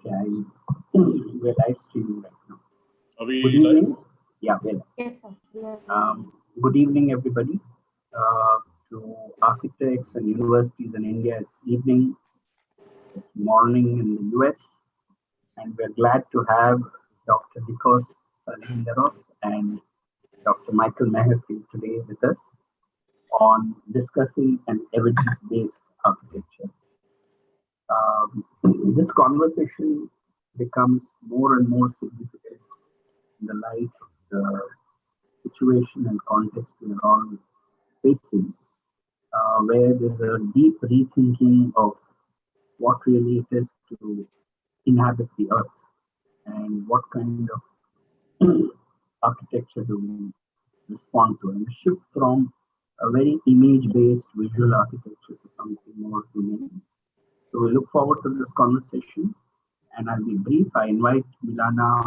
Okay, we're live streaming right now. Are we Good live? evening. Yeah, we're live. Yes, sir. Good evening, everybody. To architects and universities in India, it's evening. It's morning in the US. And we're glad to have Dr.Nikos Salingaros and Dr. Michael Mehaffy today with us on discussing an evidence-based architecture. This conversation becomes more and more significant in the light of the situation and context we are all facing, where there's a deep rethinking of what really it is to inhabit the earth and what kind of architecture do we respond to, and a shift from a very image-based visual architecture to something more human. So we look forward to this conversation, and I'll be brief. I invite Milana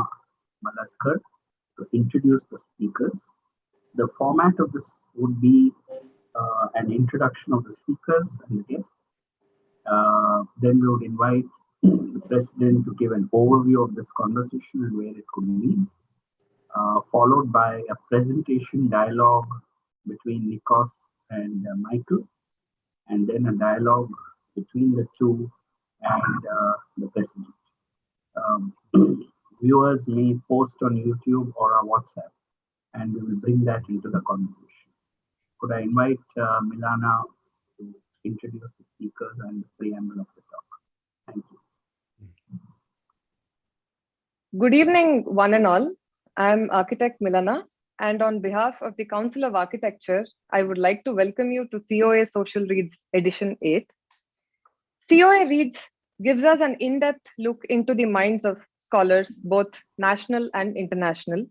Malatkar to introduce the speakers. The format of this would be an introduction of the speakers and the guests. Then we would invite the president to give an overview of this conversation and where it could lead, followed by a presentation dialogue between Nikos and Michael, and then a dialogue between the two and the president. Viewers may post on YouTube or on WhatsApp, and we will bring that into the conversation. Could I invite Milana to introduce the speakers and the preamble of the talk? Thank you. Good evening, one and all. I'm architect Milana, and on behalf of the Council of Architecture, I would like to welcome you to COA Social Reads Edition 8. COA Reads gives us an in-depth look into the minds of scholars, both national and international.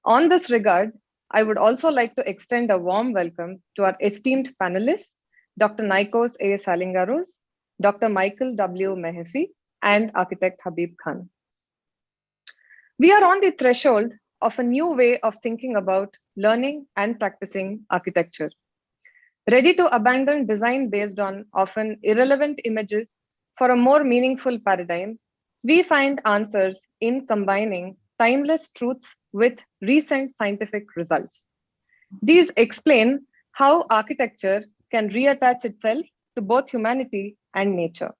On this regard, I would also like to extend a warm welcome to our esteemed panelists, Dr. Nikos Salingaros, Dr. Michael W. Mehaffy, and architect Habeeb Khan. We are on the threshold of a new way of thinking about learning and practicing architecture. Ready to abandon design based on often irrelevant images for a more meaningful paradigm, we find answers in combining timeless truths with recent scientific results. These explain how architecture can reattach itself to both humanity and nature.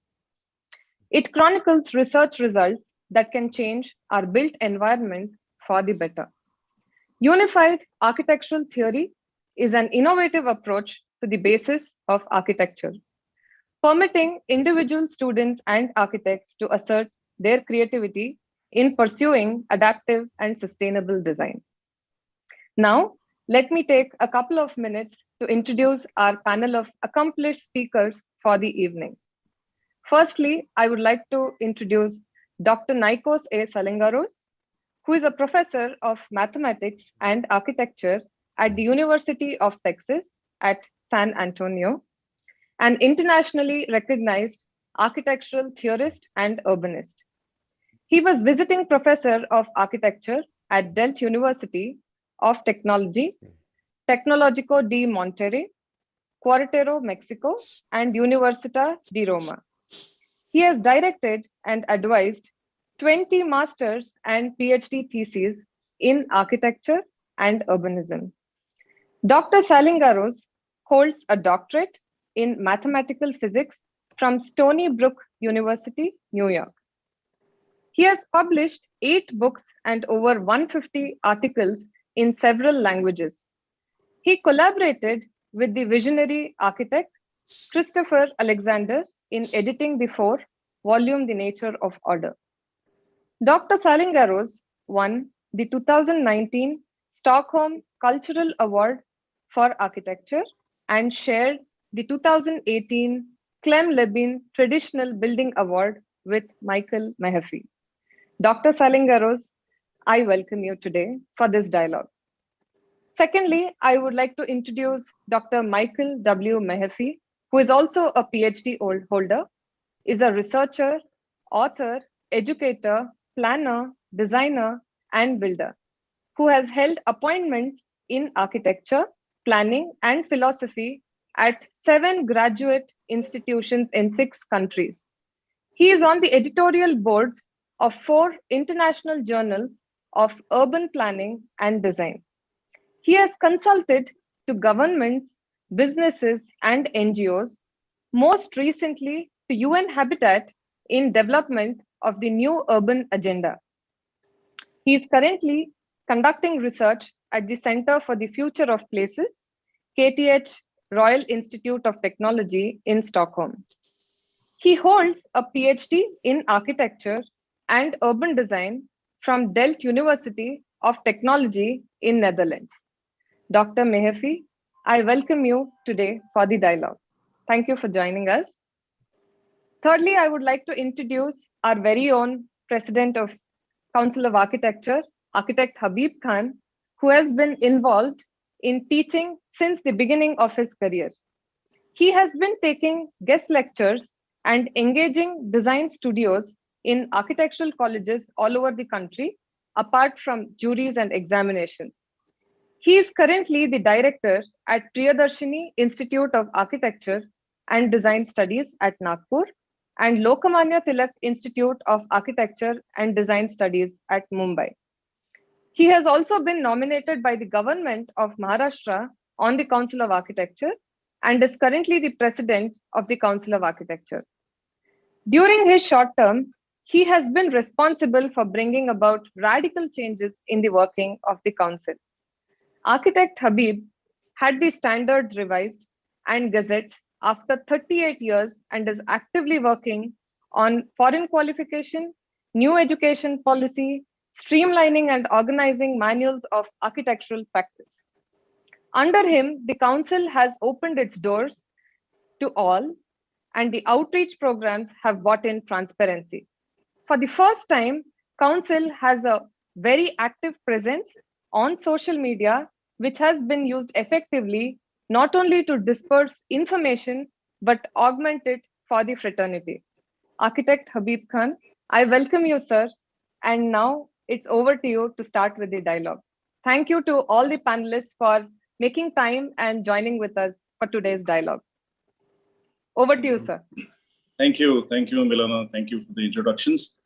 It chronicles research results that can change our built environment for the better. Unified architectural theory is an innovative approach to the basis of architecture, permitting individual students and architects to assert their creativity in pursuing adaptive and sustainable design. Now, let me take a couple of minutes to introduce our panel of accomplished speakers for the evening. Firstly, I would like to introduce Dr. Nikos Salingaros, who is a professor of mathematics and architecture at the University of Texas at San Antonio, an internationally recognized architectural theorist and urbanist. He was visiting professor of architecture at Delft University of Technology, Tecnológico de Monterrey, Querétaro, Mexico, and Universidad de Roma. He has directed and advised 20 master's and PhD theses in architecture and urbanism. Dr. Salingaros holds a doctorate in mathematical physics from Stony Brook University, New York. He has published 8 books and over 150 articles in several languages. He collaborated with the visionary architect Christopher Alexander in editing the 4-volume The Nature of Order. Dr. Salingaros won the 2019 Stockholm Cultural Award for Architecture and shared the 2018 Clem Lebin Traditional Building Award with Michael Mehaffy. Dr. Salingaros, I welcome you today for this dialogue. Secondly, I would like to introduce Dr. Michael W. Mehaffy, who is also a PhD holder, is a researcher, author, educator, planner, designer, and builder, who has held appointments in architecture, planning, and philosophy at 7 graduate institutions in 6 countries. He is on the editorial boards of 4 international journals of urban planning and design. He has consulted to governments, businesses, and NGOs, most recently to UN Habitat in development of the new urban agenda. He is currently conducting research at the Center for the Future of Places, KTH Royal Institute of Technology in Stockholm. He holds a PhD in architecture and urban design from Delft University of Technology in Netherlands. Dr. Mehaffy, I welcome you today for the dialogue. Thank you for joining us. Thirdly, I would like to introduce our very own President of Council of Architecture, Architect Habeeb Khan, who has been involved in teaching since the beginning of his career. He has been taking guest lectures and engaging design studios in architectural colleges all over the country, apart from juries and examinations. He is currently the director at Priyadarshini Institute of Architecture and Design Studies at Nagpur and Lokmanya Tilak Institute of Architecture and Design Studies at Mumbai. He has also been nominated by the government of Maharashtra on the Council of Architecture and is currently the president of the Council of Architecture. During his short term, he has been responsible for bringing about radical changes in the working of the council. Architect Habeeb had the standards revised and gazettes after 38 years and is actively working on foreign qualification, new education policy, streamlining and organizing manuals of architectural practice. Under him, the council has opened its doors to all, and the outreach programs have brought in transparency. For the first time, council has a very active presence on social media, which has been used effectively not only to disperse information, but augment it for the fraternity. Architect Habeeb Khan, I welcome you, sir. And now it's over to you to start with the dialogue. Thank you to all the panelists for making time and joining with us for today's dialogue. Over to you, sir. Thank you, Milana. Thank you for the introductions.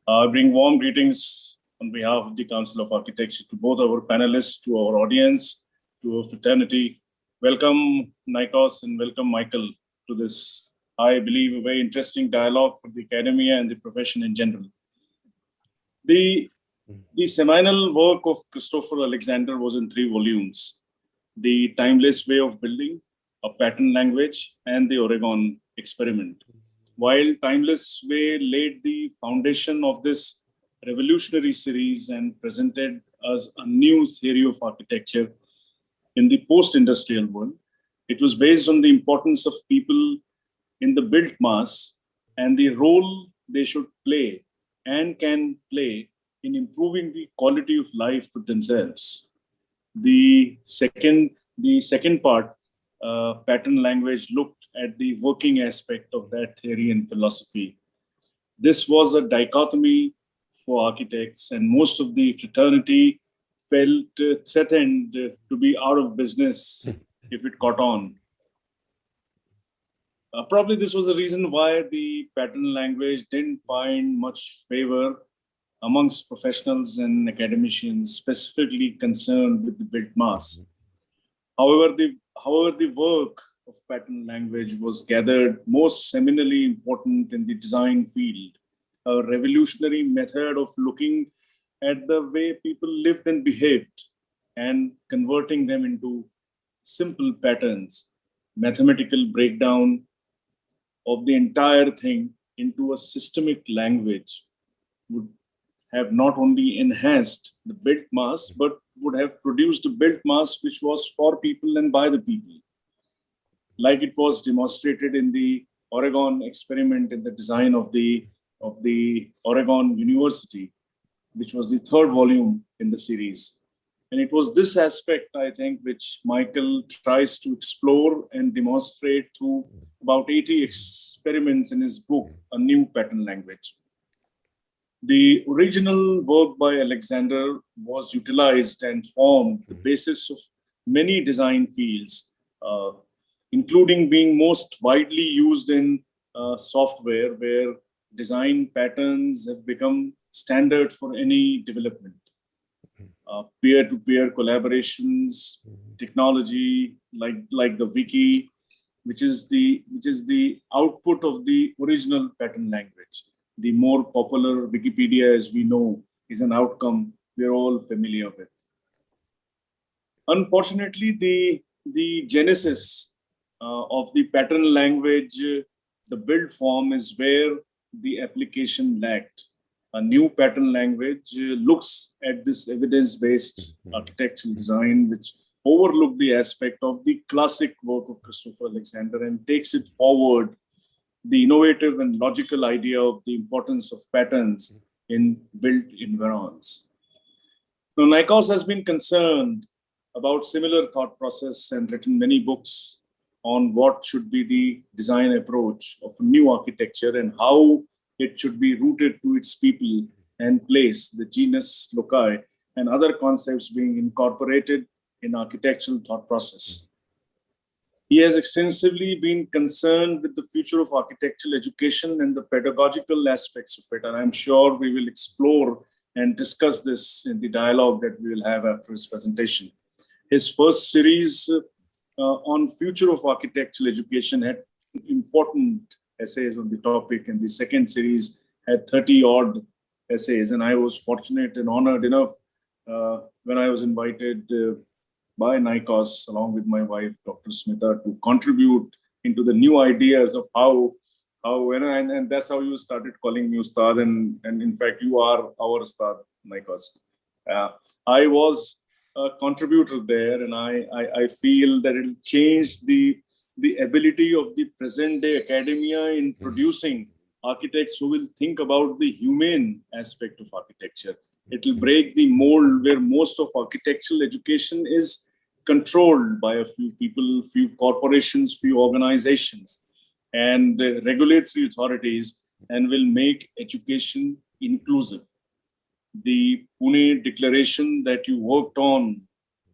I bring warm greetings on behalf of the Council of Architecture to both our panelists, to our audience, to our fraternity. Welcome, Nikos, and welcome, Michael, to this, I believe, a very interesting dialogue for the academia and the profession in general. The seminal work of Christopher Alexander was in 3 volumes: The Timeless Way of Building, A Pattern Language, and The Oregon Experiment. While Timeless Way laid the foundation of this revolutionary series and presented us a new theory of architecture in the post-industrial world, it was based on the importance of people in the built mass and the role they should play and can play in improving the quality of life for themselves. The second part, pattern language, looked at the working aspect of that theory and philosophy. This was a dichotomy for architects, and most of the fraternity felt threatened to be out of business if it caught on. Probably this was the reason why the pattern language didn't find much favor amongst professionals and academicians specifically concerned with the built mass. However, the work of pattern language was gathered most seminally important in the design field, a revolutionary method of looking at the way people lived and behaved and converting them into simple patterns. Mathematical breakdown of the entire thing into a systemic language would have not only enhanced the built mass, but would have produced a built mass which was for people and by the people, like it was demonstrated in the Oregon experiment in the design of the Oregon University, which was the 3rd volume in the series. And it was this aspect, I think, which Michael tries to explore and demonstrate through about 80 experiments in his book, A New Pattern Language. The original work by Alexander was utilized and formed the basis of many design fields, including being most widely used in software, where design patterns have become standard for any development. Peer-to-peer collaborations, technology like the wiki, which is the output of the original pattern language. The more popular Wikipedia, as we know, is an outcome we're all familiar with. Unfortunately, the genesis of the pattern language, the build form, is where the application lacked. A new pattern language looks at this evidence-based architectural design, which overlooked the aspect of the classic work of Christopher Alexander and takes it forward, the innovative and logical idea of the importance of patterns in built environs. Now, Nikos has been concerned about similar thought process and written many books on what should be the design approach of a new architecture and how it should be rooted to its people and place, the genus loci, and other concepts being incorporated in architectural thought process. He has extensively been concerned with the future of architectural education and the pedagogical aspects of it, and I'm sure we will explore and discuss this in the dialogue that we will have after his presentation. His first series on future of architectural education had important essays on the topic, and the second series had 30-odd essays. And I was fortunate and honored enough when I was invited by Nikos, along with my wife, Dr. Smita, to contribute into the new ideas of and that's how you started calling me Ustad, and in fact, you are our Ustad, Nikos. I was a contributor there, and I feel that it'll change the ability of the present day academia in producing architects who will think about the humane aspect of architecture. It will break the mold where most of architectural education is controlled by a few people, few corporations, few organizations, and regulatory authorities, and will make education inclusive. The Pune Declaration that you worked on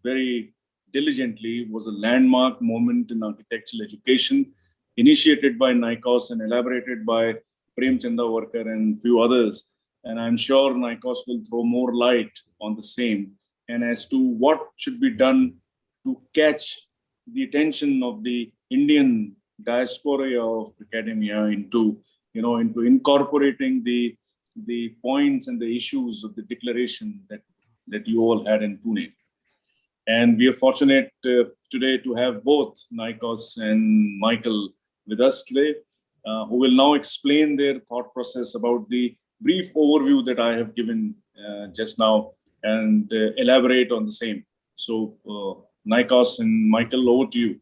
very diligently was a landmark moment in architectural education, initiated by Nikos and elaborated by Prem Chandavarkar and few others. And I'm sure Nikos will throw more light on the same and as to what should be done to catch the attention of the Indian diaspora of academia into incorporating the points and the issues of the declaration that you all had in Pune. And we are fortunate today to have both Nikos and Michael with us today, who will now explain their thought process about the brief overview that I have given just now and elaborate on the same. So Nikos and Michael, over to you.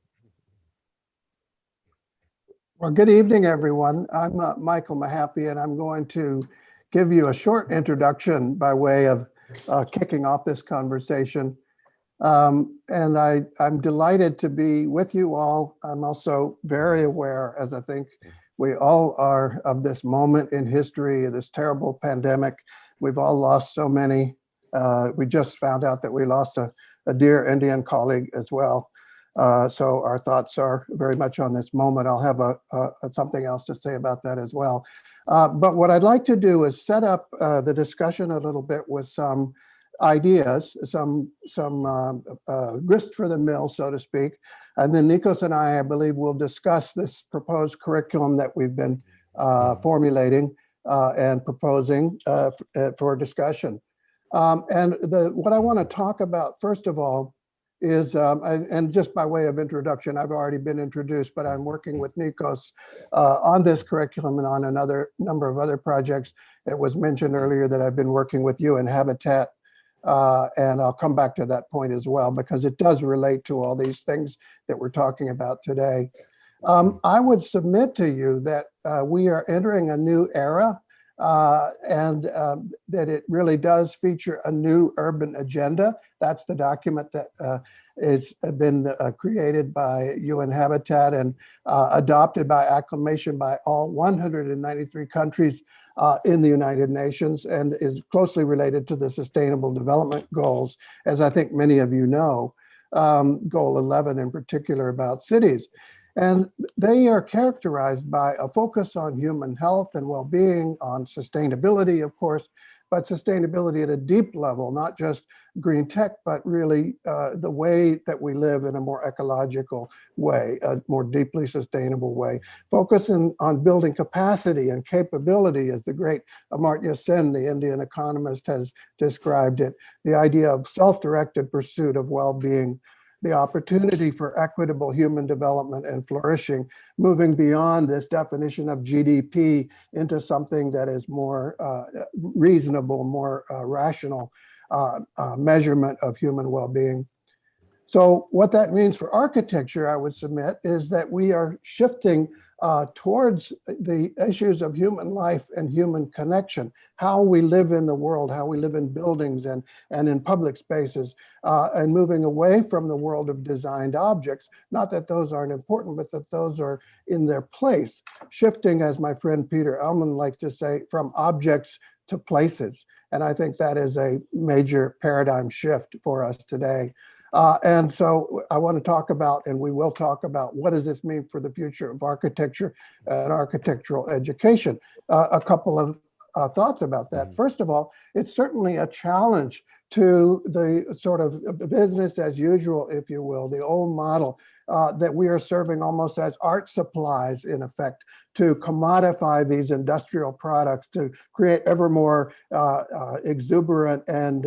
Well, good evening, everyone. I'm Michael Mehaffy, and I'm going to give you a short introduction by way of kicking off this conversation. And I'm delighted to be with you all. I'm also very aware, as I think we all are, of this moment in history, of this terrible pandemic. We've all lost so many. We just found out that we lost a dear Indian colleague as well. So our thoughts are very much on this moment. I'll have something else to say about that as well. But what I'd like to do is set up the discussion a little bit with some ideas, some grist for the mill, so to speak. And then Nikos and I believe, will discuss this proposed curriculum that we've been formulating and proposing for discussion. And what I want to talk about, first of all, is, and just by way of introduction, I've already been introduced, but I'm working with Nikos on this curriculum and on another number of other projects. It was mentioned earlier that I've been working with you in Habitat, and I'll come back to that point as well, because it does relate to all these things that we're talking about today. I would submit to you that we are entering a new era, and that it really does feature a new urban agenda. That's the document that has been created by UN Habitat and adopted by acclamation by all 193 countries in the United Nations, and is closely related to the Sustainable Development Goals, as I think many of you know, Goal 11 in particular about cities. And they are characterized by a focus on human health and well-being, on sustainability, of course, but sustainability at a deep level, not just green tech, but really the way that we live in a more ecological way, a more deeply sustainable way, focusing on building capacity and capability, as the great Amartya Sen, the Indian economist, has described it, the idea of self-directed pursuit of well-being, the opportunity for equitable human development and flourishing, moving beyond this definition of GDP into something that is more reasonable, more rational measurement of human well-being. So what that means for architecture, I would submit, is that we are shifting towards the issues of human life and human connection, how we live in the world, how we live in buildings and in public spaces, and moving away from the world of designed objects. Not that those aren't important, but that those are in their place, shifting, as my friend Peter Ellman likes to say, from objects to places. And I think that is a major paradigm shift for us today. And so I want to talk about, and we will talk about, what does this mean for the future of architecture and architectural education? A couple of thoughts about that. First of all, it's certainly a challenge to the sort of business as usual, if you will, the old model that we are serving almost as art supplies, in effect, to commodify these industrial products, to create ever more exuberant and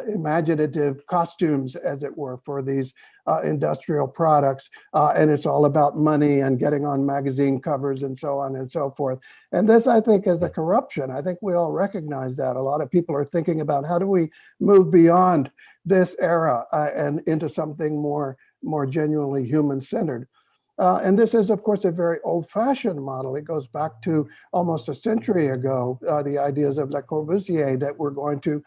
imaginative costumes, as it were, for these industrial products. And it's all about money and getting on magazine covers and so on and so forth. And this, I think, is a corruption. I think we all recognize that. A lot of people are thinking about how do we move beyond this era and into something more genuinely human-centered. And this is, of course, a very old-fashioned model. It goes back to almost a century ago, the ideas of Le Corbusier that we're going to,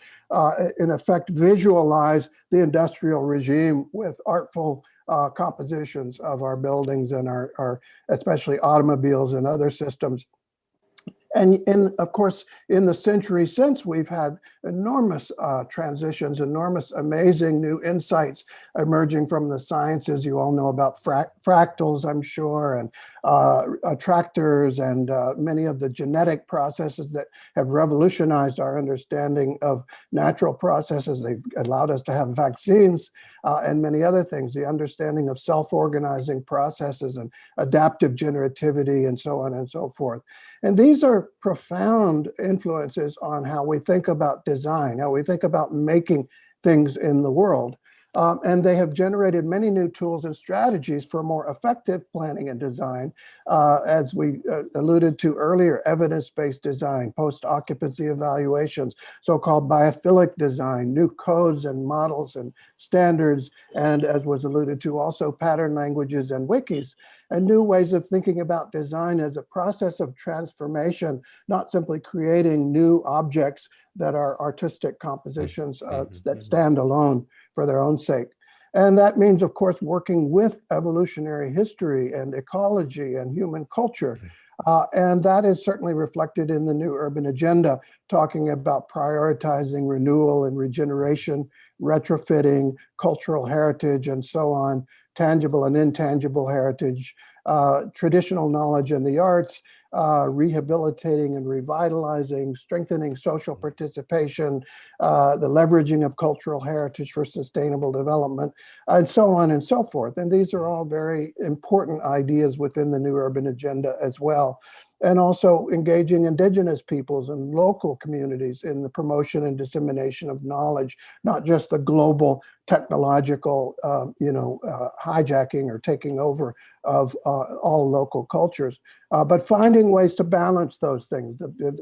in effect, visualize the industrial regime with artful compositions of our buildings and our especially automobiles and other systems. And of course, in the century since, we've had enormous transitions, enormous, amazing new insights emerging from the sciences. You all know about fractals, I'm sure, and attractors, and many of the genetic processes that have revolutionized our understanding of natural processes. They've allowed us to have vaccines and many other things, the understanding of self-organizing processes and adaptive generativity and so on and so forth. And these are profound influences on how we think about design, how we think about making things in the world. And they have generated many new tools and strategies for more effective planning and design, as we alluded to earlier, evidence-based design, post-occupancy evaluations, so-called biophilic design, new codes and models and standards, and as was alluded to, also pattern languages and wikis, and new ways of thinking about design as a process of transformation, not simply creating new objects that are artistic compositions that stand alone for their own sake. And that means, of course, working with evolutionary history and ecology and human culture. And that is certainly reflected in the new urban agenda, talking about prioritizing renewal and regeneration, retrofitting, cultural heritage, and so on, tangible and intangible heritage, traditional knowledge and the arts, rehabilitating and revitalizing, strengthening social participation, the leveraging of cultural heritage for sustainable development, and so on and so forth. And these are all very important ideas within the new urban agenda as well. And also engaging indigenous peoples and local communities in the promotion and dissemination of knowledge, not just the global technological, hijacking or taking over of all local cultures, but finding ways to balance those things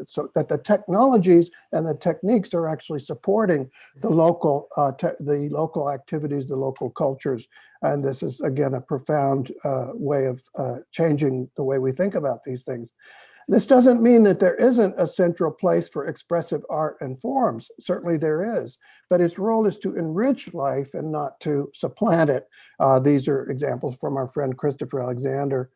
so that the technologies and the techniques are actually supporting the local activities, the local cultures. And this is, again, a profound way of changing the way we think about these things. This doesn't mean that there isn't a central place for expressive art and forms. Certainly there is, but its role is to enrich life and not to supplant it. These are examples from our friend Christopher Alexander.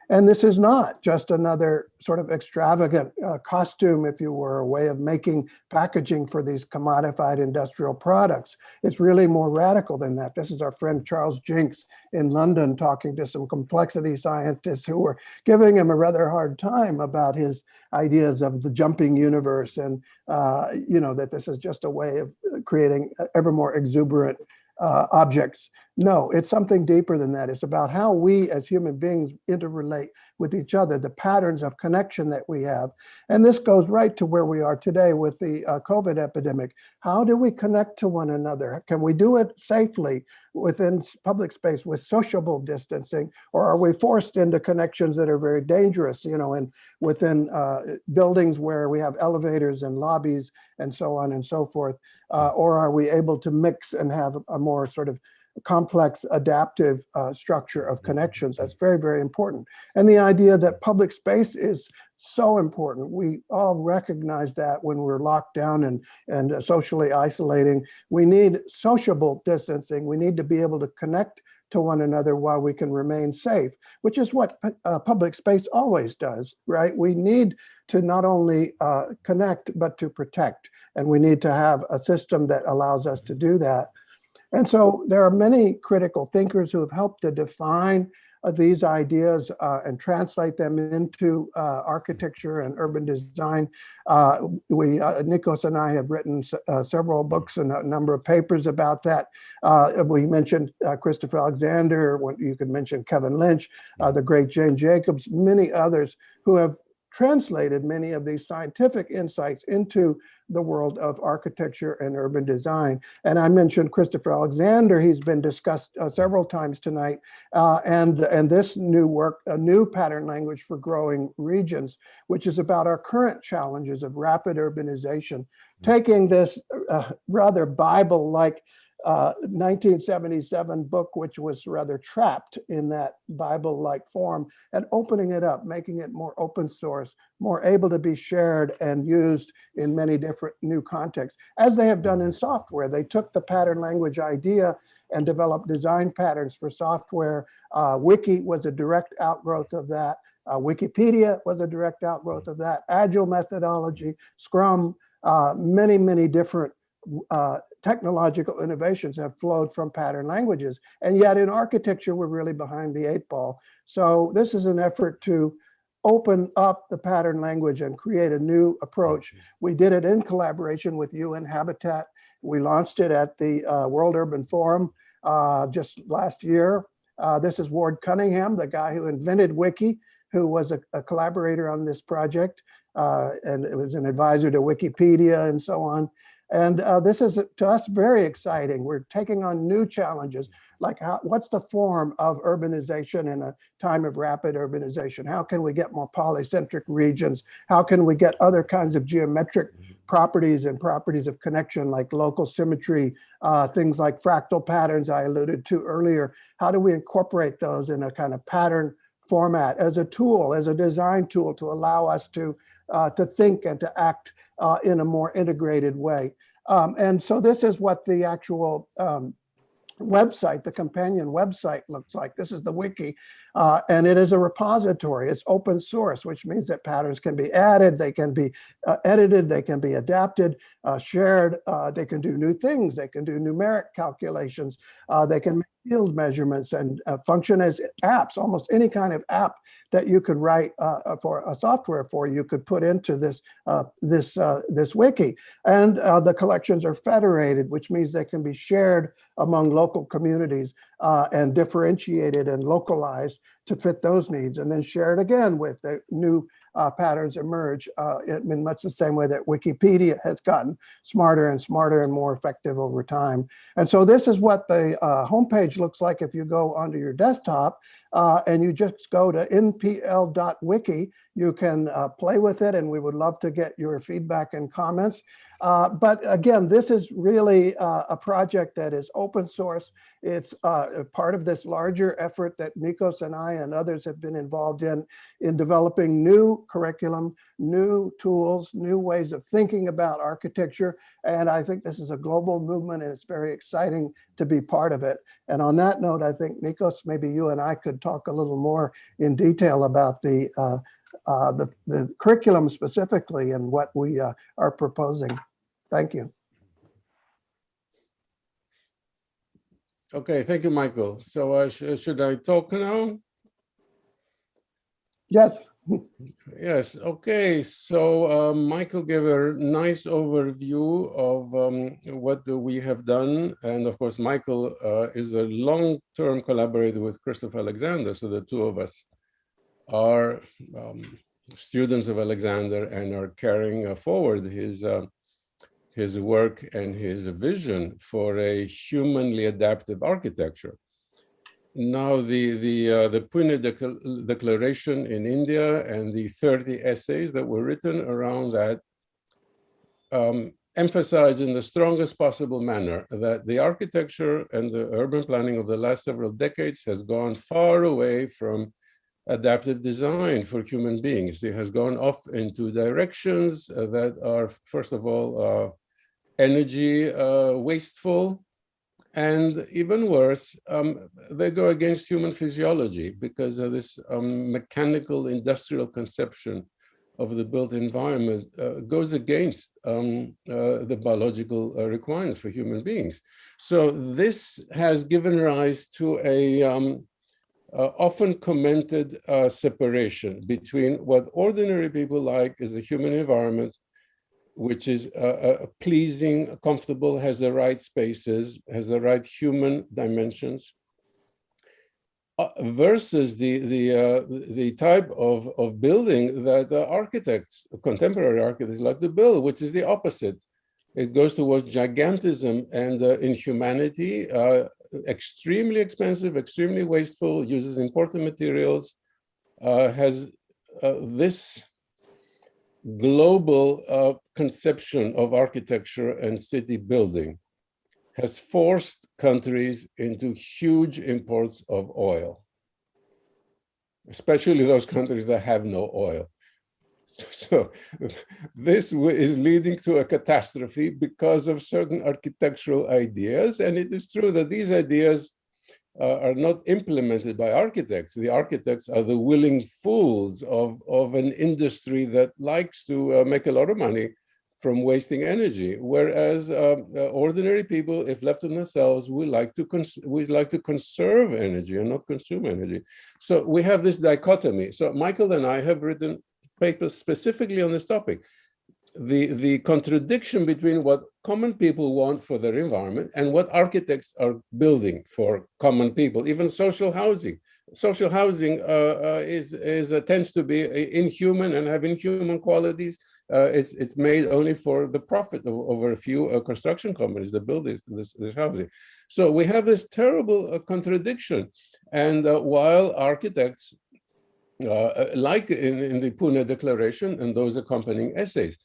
And this is not just another sort of extravagant costume, if you were, a way of making packaging for these commodified industrial products. It's really more radical than that. This is our friend Charles Jinks in London talking to some complexity scientists who were giving him a rather hard time about his ideas of the jumping universe, and that this is just a way of creating ever more exuberant objects. No, it's something deeper than that. It's about how we as human beings interrelate with each other, the patterns of connection that we have. And this goes right to where we are today with the COVID epidemic. How do we connect to one another? Can we do it safely within public space with sociable distancing, or are we forced into connections that are very dangerous, and within buildings where we have elevators and lobbies and so on and so forth? Or are we able to mix and have a more sort of complex adaptive structure of connections? That's very, very important. And the idea that public space is so important. We all recognize that when we're locked down and socially isolating. We need sociable distancing. We need to be able to connect to one another while we can remain safe, which is what public space always does, right? We need to not only connect, but to protect. And we need to have a system that allows us to do that. And so there are many critical thinkers who have helped to define these ideas and translate them into architecture and urban design. Nikos and I have written several books and a number of papers about that. We mentioned Christopher Alexander. You could mention Kevin Lynch, the great Jane Jacobs, many others who have translated many of these scientific insights into the world of architecture and urban design. And I mentioned Christopher Alexander. He's been discussed several times tonight. And this new work, a new pattern language for growing regions, which is about our current challenges of rapid urbanization, taking this rather Bible-like 1977 book, which was rather trapped in that Bible-like form, and opening it up, making it more open source, more able to be shared and used in many different new contexts, as they have done in software. They took the pattern language idea and developed design patterns for software. Wiki was a direct outgrowth of that. Wikipedia was a direct outgrowth of that. Agile methodology, Scrum, many, many different technological innovations have flowed from pattern languages. And yet in architecture, we're really behind the 8 ball. So this is an effort to open up the pattern language and create a new approach. We did it in collaboration with UN Habitat. We launched it at the World Urban Forum just last year. This is Ward Cunningham, the guy who invented Wiki, who was a collaborator on this project, and it was an advisor to Wikipedia and so on. And this is, to us, very exciting. We're taking on new challenges, like what's the form of urbanization in a time of rapid urbanization? How can we get more polycentric regions? How can we get other kinds of geometric properties and properties of connection, like local symmetry, things like fractal patterns I alluded to earlier? How do we incorporate those in a kind of pattern format as a tool, as a design tool, to allow us to think and to act in a more integrated way? And so this is what the actual website, the companion website, looks like. This is the wiki, and it is a repository. It's open source, which means that patterns can be added, they can be edited, they can be adapted, shared, they can do new things, they can do numeric calculations, they can make field measurements and function as apps. Almost any kind of app that you could write for a software for, you could put into this this wiki. And the collections are federated, which means they can be shared among local communities and differentiated and localized to fit those needs, and then shared again with the new patterns emerge in much the same way that Wikipedia has gotten smarter and smarter and more effective over time. And so this is what the homepage looks like if you go onto your desktop and you just go to npl.wiki. You can play with it, and we would love to get your feedback and comments. But again, this is really a project that is open source. It's part of this larger effort that Nikos and I and others have been involved in developing new curriculum, new tools, new ways of thinking about architecture. And I think this is a global movement, and it's very exciting to be part of it. And on that note, I think, Nikos, maybe you and I could talk a little more in detail about the curriculum specifically and what we are proposing. Thank you. Okay, thank you, Michael. So should I talk now? Yes. Yes, okay. So Michael gave a nice overview of what we have done. And of course, Michael is a long-term collaborator with Christopher Alexander. So the two of us are students of Alexander and are carrying forward his work and his vision for a humanly adaptive architecture. Now, the Pune Declaration in India and the 30 essays that were written around that emphasize in the strongest possible manner that the architecture and the urban planning of the last several decades has gone far away from adaptive design for human beings. It has gone off into directions that are, first of all, energy wasteful, and even worse, they go against human physiology because of this mechanical industrial conception of the built environment goes against the biological requirements for human beings. So this has given rise to a often commented separation between what ordinary people like is a human environment, which is pleasing, comfortable, has the right spaces, has the right human dimensions, versus the type of building that architects, contemporary architects like to build, which is the opposite. It goes towards gigantism and inhumanity, extremely expensive, extremely wasteful, uses imported materials, has this global conception of architecture and city building has forced countries into huge imports of oil, especially those countries that have no oil. So this is leading to a catastrophe because of certain architectural ideas. And it is true that these ideas are not implemented by architects. The architects are the willing fools of an industry that likes to make a lot of money from wasting energy, whereas ordinary people, if left to themselves, we like to conserve energy and not consume energy. So we have this dichotomy. So Michael and I have written papers specifically on this topic. The contradiction between what common people want for their environment and what architects are building for common people, even social housing. Social housing tends to be inhuman and have inhuman qualities. It's made only for the profit of a few construction companies that build this housing. So we have this terrible contradiction. And while architects, like in the Pune Declaration and those accompanying essays,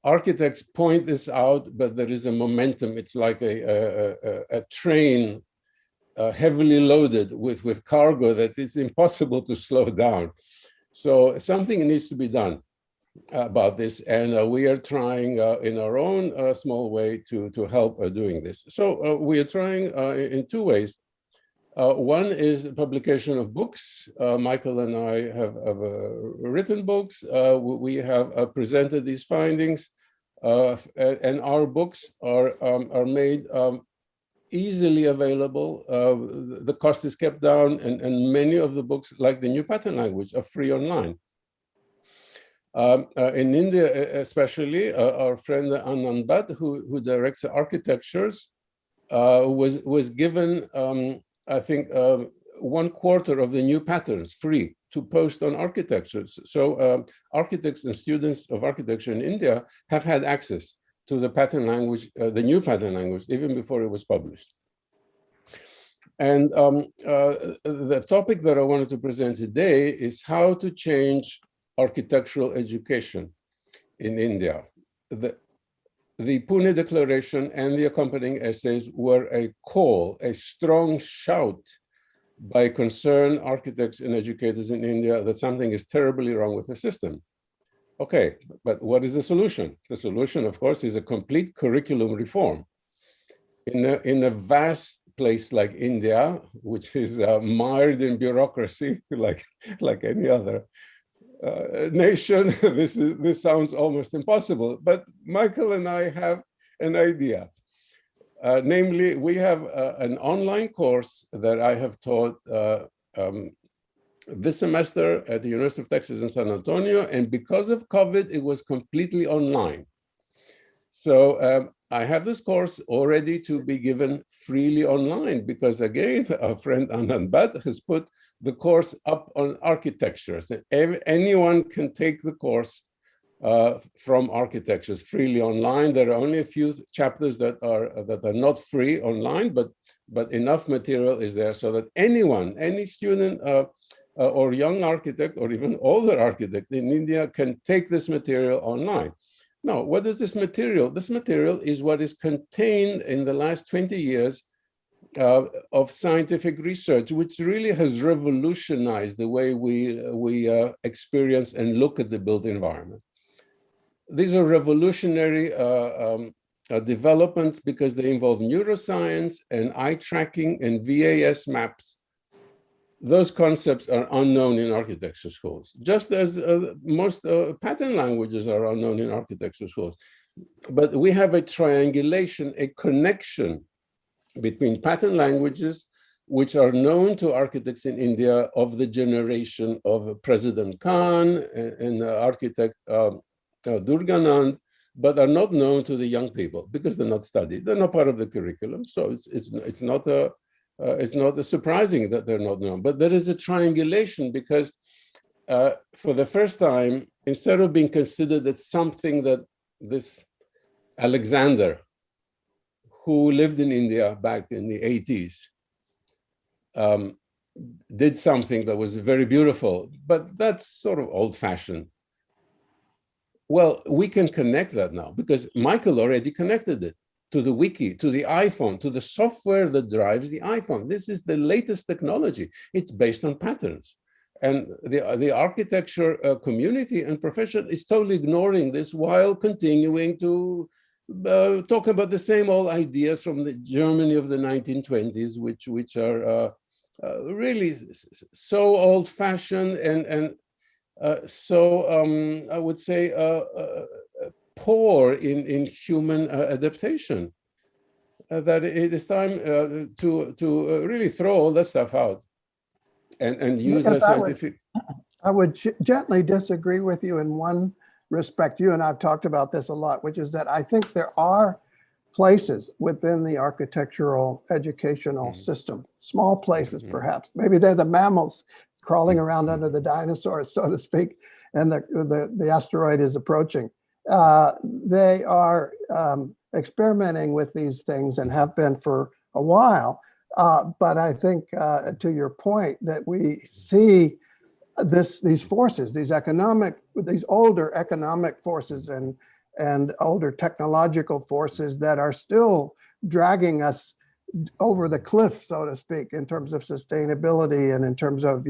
architects point this out, but there is a momentum. It's like a train heavily loaded with cargo that is impossible to slow down. So something needs to be done about this, and we are trying in our own small way to help doing this. So we are trying in two ways. One is the publication of books. Michael and I have written books. We have presented these findings, and our books are made easily available. The cost is kept down, and many of the books, like the new pattern language, are free online. In India, especially, our friend Anand Bhatt, who directs architectures, was given, I think, 1/4 of the new patterns free to post on architectures. So architects and students of architecture in India have had access to the pattern language, the new pattern language, even before it was published. And the topic that I wanted to present today is how to change architectural education in India. The Pune Declaration and the accompanying essays were a call, a strong shout by concerned architects and educators in India that something is terribly wrong with the system. Okay, but what is the solution? The solution, of course, is a complete curriculum reform. In a vast place like India, which is mired in bureaucracy, like any other nation, this sounds almost impossible. But Michael and I have an idea. Namely, we have an online course that I have taught this semester at the University of Texas in San Antonio, and because of COVID, it was completely online. So I have this course already to be given freely online because, again, our friend Anand Bhatt has put the course up on architectures. Anyone can take the course from architectures freely online. There are only a few chapters that are not free online, but enough material is there so that anyone, any student or young architect or even older architect in India can take this material online. Now, what is this material? This material is what is contained in the last 20 years of scientific research, which really has revolutionized the way we experience and look at the built environment. These are revolutionary developments because they involve neuroscience and eye tracking and VAS maps. Those concepts are unknown in architecture schools, just as most pattern languages are unknown in architecture schools. But we have a triangulation, a connection between pattern languages, which are known to architects in India of the generation of President Khan and architect Durganand, but are not known to the young people because they're not studied. They're not part of the curriculum, so it's not surprising that they're not known. But there is a triangulation because for the first time, instead of being considered as something that this Alexander, who lived in India back in the 80s, did something that was very beautiful, but that's sort of old-fashioned. Well, we can connect that now because Michael already connected it to the wiki, to the iPhone, to the software that drives the iPhone. This is the latest technology. It's based on patterns. And the architecture community and profession is totally ignoring this while continuing to talk about the same old ideas from the Germany of the 1920s, which are really so old-fashioned and so I would say poor in human adaptation, that it is time to really throw all that stuff out and use a scientific. I would gently disagree with you in one respect. You and I've talked about this a lot, which is that I think there are places within the architectural educational system, small places perhaps. Maybe they're the mammals crawling around under the dinosaurs, so to speak, and the asteroid is approaching. They are experimenting with these things and have been for a while. But I think to your point that we see these forces, these older economic forces and older technological forces that are still dragging us over the cliff, so to speak, in terms of sustainability and in terms of,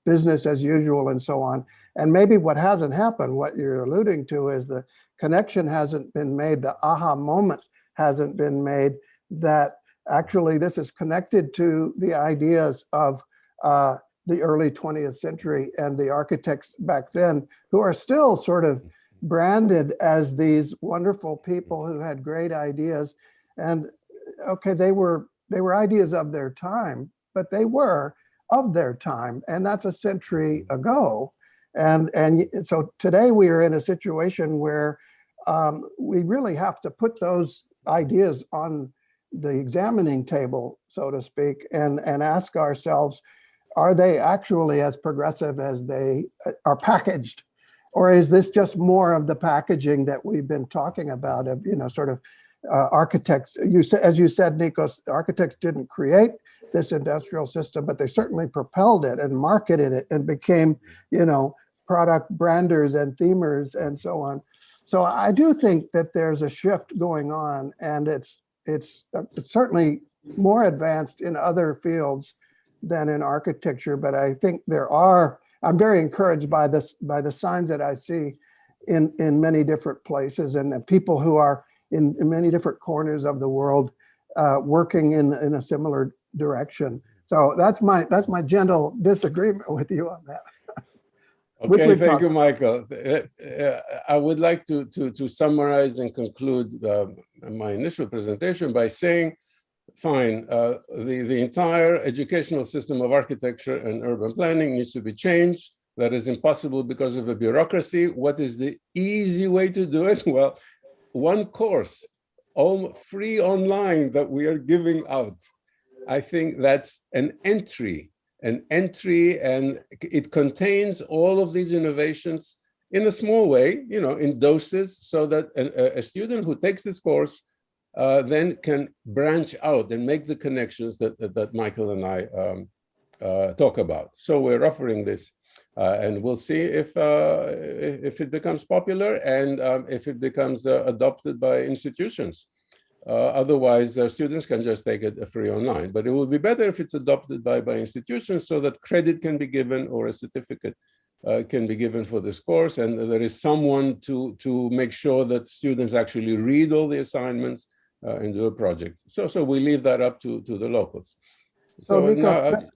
business as usual and so on. And maybe what hasn't happened, what you're alluding to, is the connection hasn't been made, the aha moment hasn't been made, that actually this is connected to the ideas of the early 20th century and the architects back then, who are still sort of branded as these wonderful people who had great ideas. And okay, they were ideas of their time, but they were of their time, and that's a century ago. And so today we are in a situation where we really have to put those ideas on the examining table, so to speak, and ask ourselves, are they actually as progressive as they are packaged? Or is this just more of the packaging that we've been talking about of, sort of architects? As you said, Nikos, architects didn't create this industrial system, but they certainly propelled it and marketed it and became, product branders and themers and so on. So I do think that there's a shift going on, and it's certainly more advanced in other fields than in architecture. But I think I'm very encouraged by the signs that I see in many different places, and people who are in many different corners of the world working in a similar direction. So that's my gentle disagreement with you on that. Okay, thank you, Michael. I would like to summarize and conclude my initial presentation by saying, fine, the entire educational system of architecture and urban planning needs to be changed. That is impossible because of a bureaucracy. What is the easy way to do it? Well, one course, all free online, that we are giving out. I think that's an entry, and it contains all of these innovations in a small way, in doses, so that a student who takes this course then can branch out and make the connections that Michael and I talk about. So we're offering this, and we'll see if it becomes popular and if it becomes adopted by institutions. Otherwise, students can just take it free online. But it will be better if it's adopted by institutions, so that credit can be given or a certificate can be given for this course, and there is someone to make sure that students actually read all the assignments and do a project. So we leave that up to the locals. So Nikos,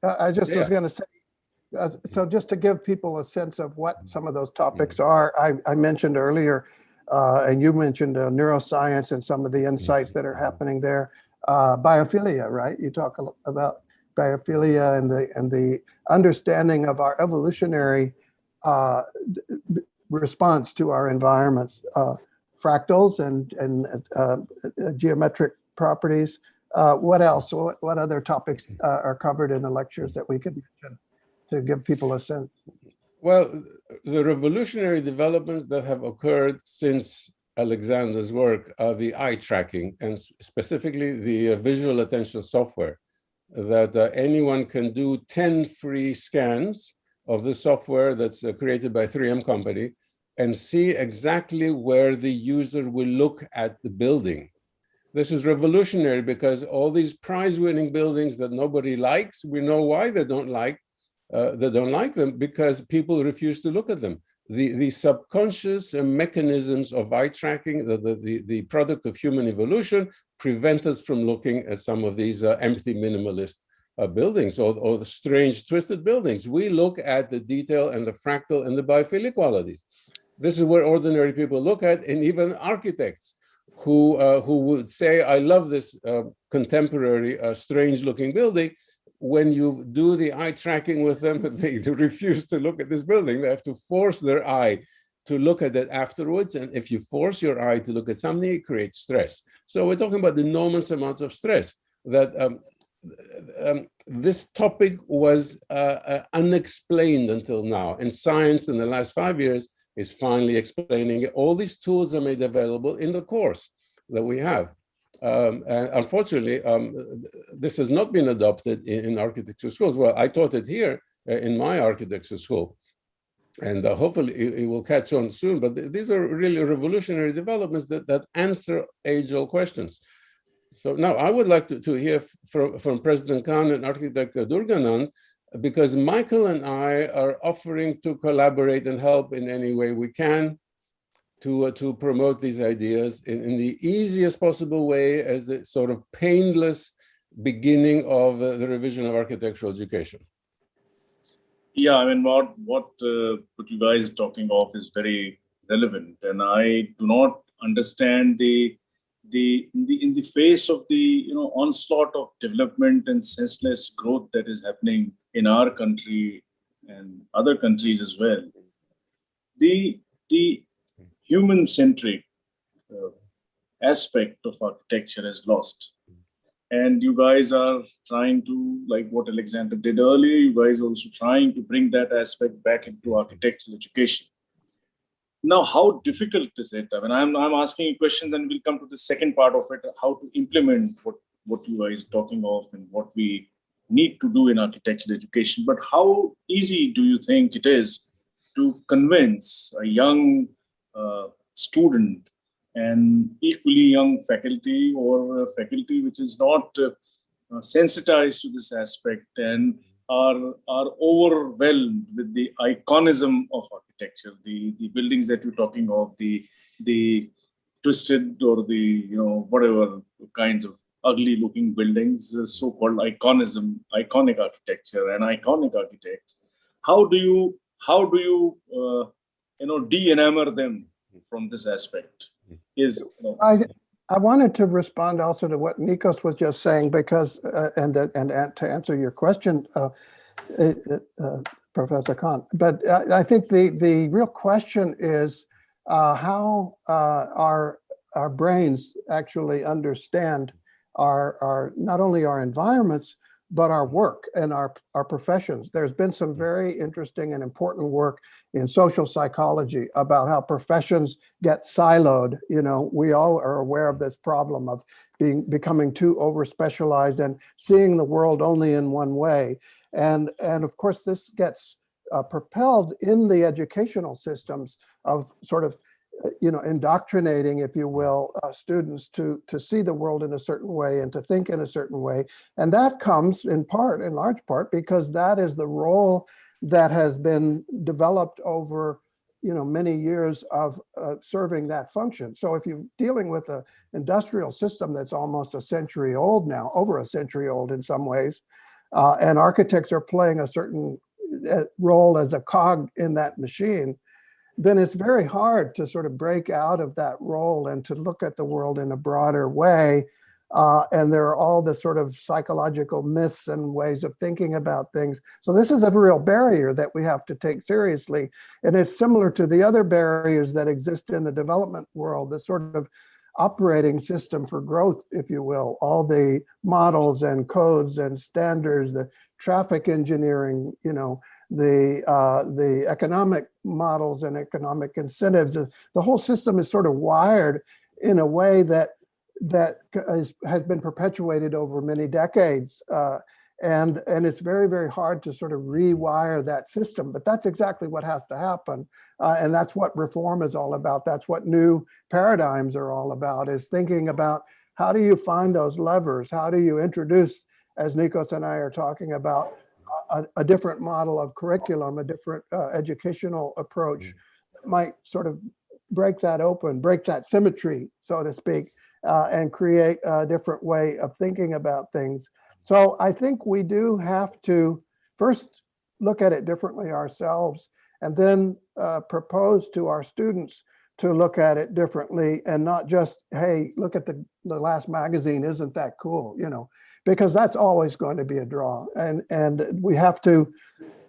I just was going to say, so just to give people a sense of what some of those topics are, I mentioned earlier, and you mentioned neuroscience and some of the insights that are happening there. Biophilia, right? You talk about biophilia and the understanding of our evolutionary response to our environments, fractals and geometric properties. What else? What other topics are covered in the lectures that we could mention to give people a sense? Well, the revolutionary developments that have occurred since Alexander's work are the eye tracking, and specifically the visual attention software, that anyone can do 10 free scans of the software that's created by 3M company and see exactly where the user will look at the building. This is revolutionary because all these prize-winning buildings that nobody likes, we know why they don't like them, because people refuse to look at them. The subconscious mechanisms of eye tracking, the product of human evolution, prevent us from looking at some of these empty minimalist buildings or the strange twisted buildings. We look at the detail and the fractal and the biophilic qualities. This is where ordinary people look at, and even architects who would say, I love this contemporary strange looking building. When you do the eye tracking with them, they refuse to look at this building. They have to force their eye to look at it afterwards. And if you force your eye to look at something, it creates stress. So we're talking about the enormous amount of stress that this topic was unexplained until now. And science in the last 5 years is finally explaining it. All these tools are made available in the course that we have. And unfortunately, this has not been adopted in architecture schools. Well, I taught it here in my architecture school, and hopefully it will catch on soon. But these are really revolutionary developments that answer age-old questions. So now I would like to hear from President Khan and architect Durganand, because Michael and I are offering to collaborate and help in any way we can to promote these ideas in the easiest possible way, as a sort of painless beginning of the revision of architectural education. Yeah, I mean, what you guys are talking of is very relevant, and I do not understand in the face of the onslaught of development and senseless growth that is happening in our country and other countries as well. The human-centric aspect of architecture is lost. And you guys are trying to, like what Alexander did earlier, you guys also trying to bring that aspect back into architectural education. Now, how difficult is it? I mean, I'm asking you questions, and we'll come to the second part of it, how to implement what you guys are talking of and what we need to do in architectural education. But how easy do you think it is to convince a young student and equally young faculty, or faculty which is not sensitized to this aspect and are overwhelmed with the iconism of architecture, the buildings that you're talking of, the twisted or the, whatever kinds of ugly looking buildings, so-called iconic architecture and iconic architects. How do you de-enamor them from this aspect? I wanted to respond also to what Nikos was just saying, because and to answer your question, Professor Khan. But I think the real question is how our brains actually understand our not only our environments, but our work and our professions. There's been some very interesting and important work in social psychology about how professions get siloed. We all are aware of this problem of becoming too over-specialized and seeing the world only in one way. And of course, this gets propelled in the educational systems of sort of indoctrinating, if you will, students to see the world in a certain way and to think in a certain way. And that comes in large part, because that is the role that has been developed over many years of serving that function. So if you're dealing with an industrial system that's almost a century old now, over a century old in some ways, and architects are playing a certain role as a cog in that machine, then it's very hard to sort of break out of that role and to look at the world in a broader way. And there are all the sort of psychological myths and ways of thinking about things. So this is a real barrier that we have to take seriously. And it's similar to the other barriers that exist in the development world, the sort of operating system for growth, if you will, all the models and codes and standards, the traffic engineering, the economic models and economic incentives. The whole system is sort of wired in a way that has been perpetuated over many decades. And it's very, very hard to sort of rewire that system, but that's exactly what has to happen. And that's what reform is all about. That's what new paradigms are all about, is thinking about how do you find those levers? How do you introduce, as Nikos and I are talking about, a different model of curriculum, a different educational approach might sort of break that open, break that symmetry, so to speak, and create a different way of thinking about things. So I think we do have to first look at it differently ourselves, and then propose to our students to look at it differently, and not just, hey, look at the last magazine, isn't that cool? Because that's always going to be a draw. And we have to,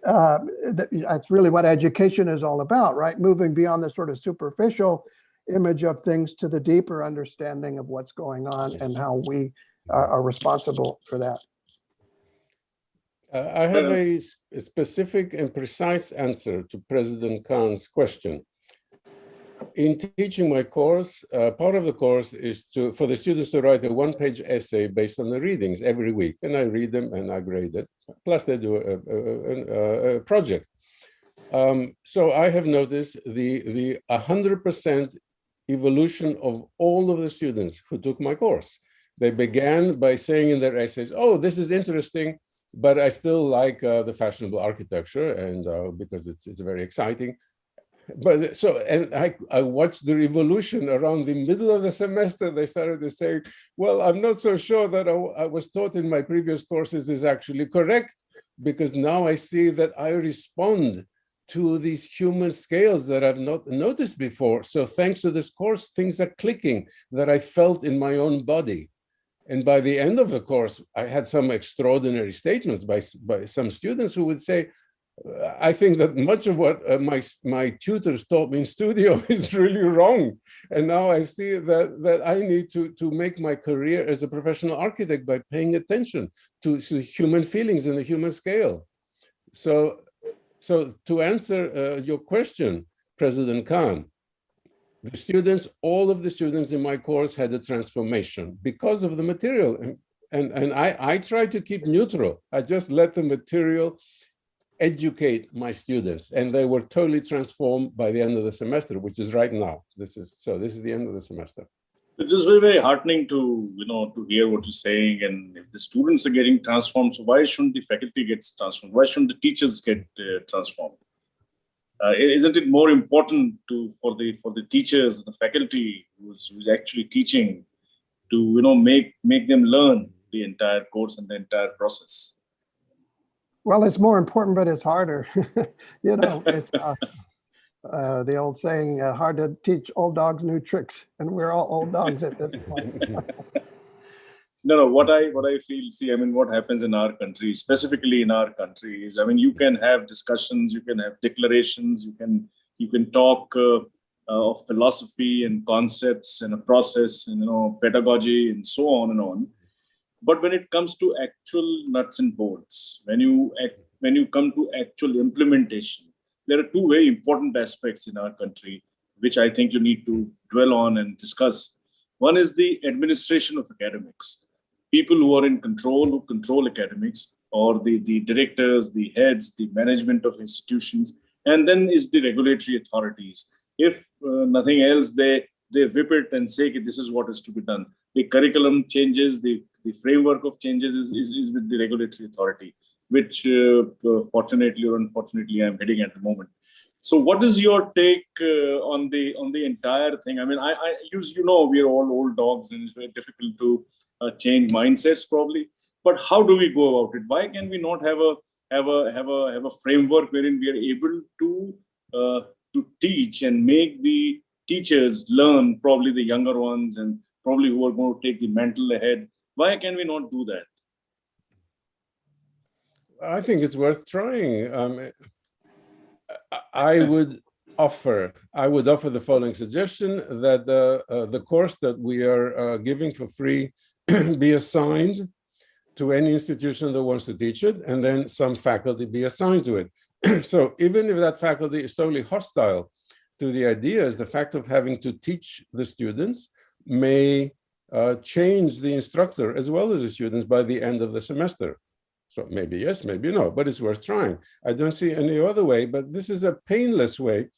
that's really what education is all about, right? Moving beyond the sort of superficial image of things to the deeper understanding of what's going on and how we are responsible for that. I have a specific and precise answer to President Khan's question. In teaching my course, part of the course is for the students to write a one-page essay based on the readings every week, and I read them and I grade it. Plus, they do a project. So I have noticed the 100% evolution of all of the students who took my course. They began by saying in their essays, "Oh, this is interesting, but I still like the fashionable architecture, and because it's very exciting." But so, and I watched the revolution around the middle of the semester. They started to say, well, I'm not so sure that I was taught in my previous courses is actually correct, because now I see that I respond to these human scales that I've not noticed before. So thanks to this course, things are clicking that I felt in my own body. And by the end of the course, I had some extraordinary statements by some students who would say, I think that much of what my tutors taught me in studio is really wrong. And now I see that I need to make my career as a professional architect by paying attention to human feelings in the human scale. So to answer your question, President Khan, all of the students in my course had a transformation because of the material. And I try to keep neutral. I just let the material educate my students, and they were totally transformed by the end of the semester, which is right now. This is the end of the semester. It's just very, very heartening to to hear what you're saying. And if the students are getting transformed, so why shouldn't the faculty get transformed? Why shouldn't the teachers get transformed? Isn't it more important for the teachers, the faculty who's actually teaching, to make them learn the entire course and the entire process? Well, it's more important, but it's harder. It's the old saying, hard to teach old dogs new tricks, and we're all old dogs at this point. No. What I feel, see, I mean, what happens in our country, specifically in our country, is, I mean, you can have discussions, you can have declarations, you can talk of philosophy and concepts and a process and pedagogy and so on and on. But when it comes to actual nuts and bolts, when you come to actual implementation, there are two very important aspects in our country which I think you need to dwell on and discuss. One is the administration of academics. People who are in control, who control academics, or the directors, the heads, the management of institutions, and then is the regulatory authorities. If nothing else, they whip it and say, this is what is to be done. The curriculum changes, the framework of changes is with the regulatory authority, which fortunately or unfortunately I'm heading at the moment. So what is your take on the entire thing? I mean, we're all old dogs and it's very difficult to change mindsets probably, but how do we go about it? Why can we not have a framework wherein we are able to teach and make the teachers learn, probably the younger ones and probably who are going to take the mantle ahead? Why can we not do that? I think it's worth trying. I would offer the following suggestion, that the course that we are giving for free be assigned to any institution that wants to teach it, and then some faculty be assigned to it. So even if that faculty is totally hostile to the ideas, the fact of having to teach the students may change the instructor as well as the students by the end of the semester. So maybe yes, maybe no, but it's worth trying. I don't see any other way, but this is a painless way.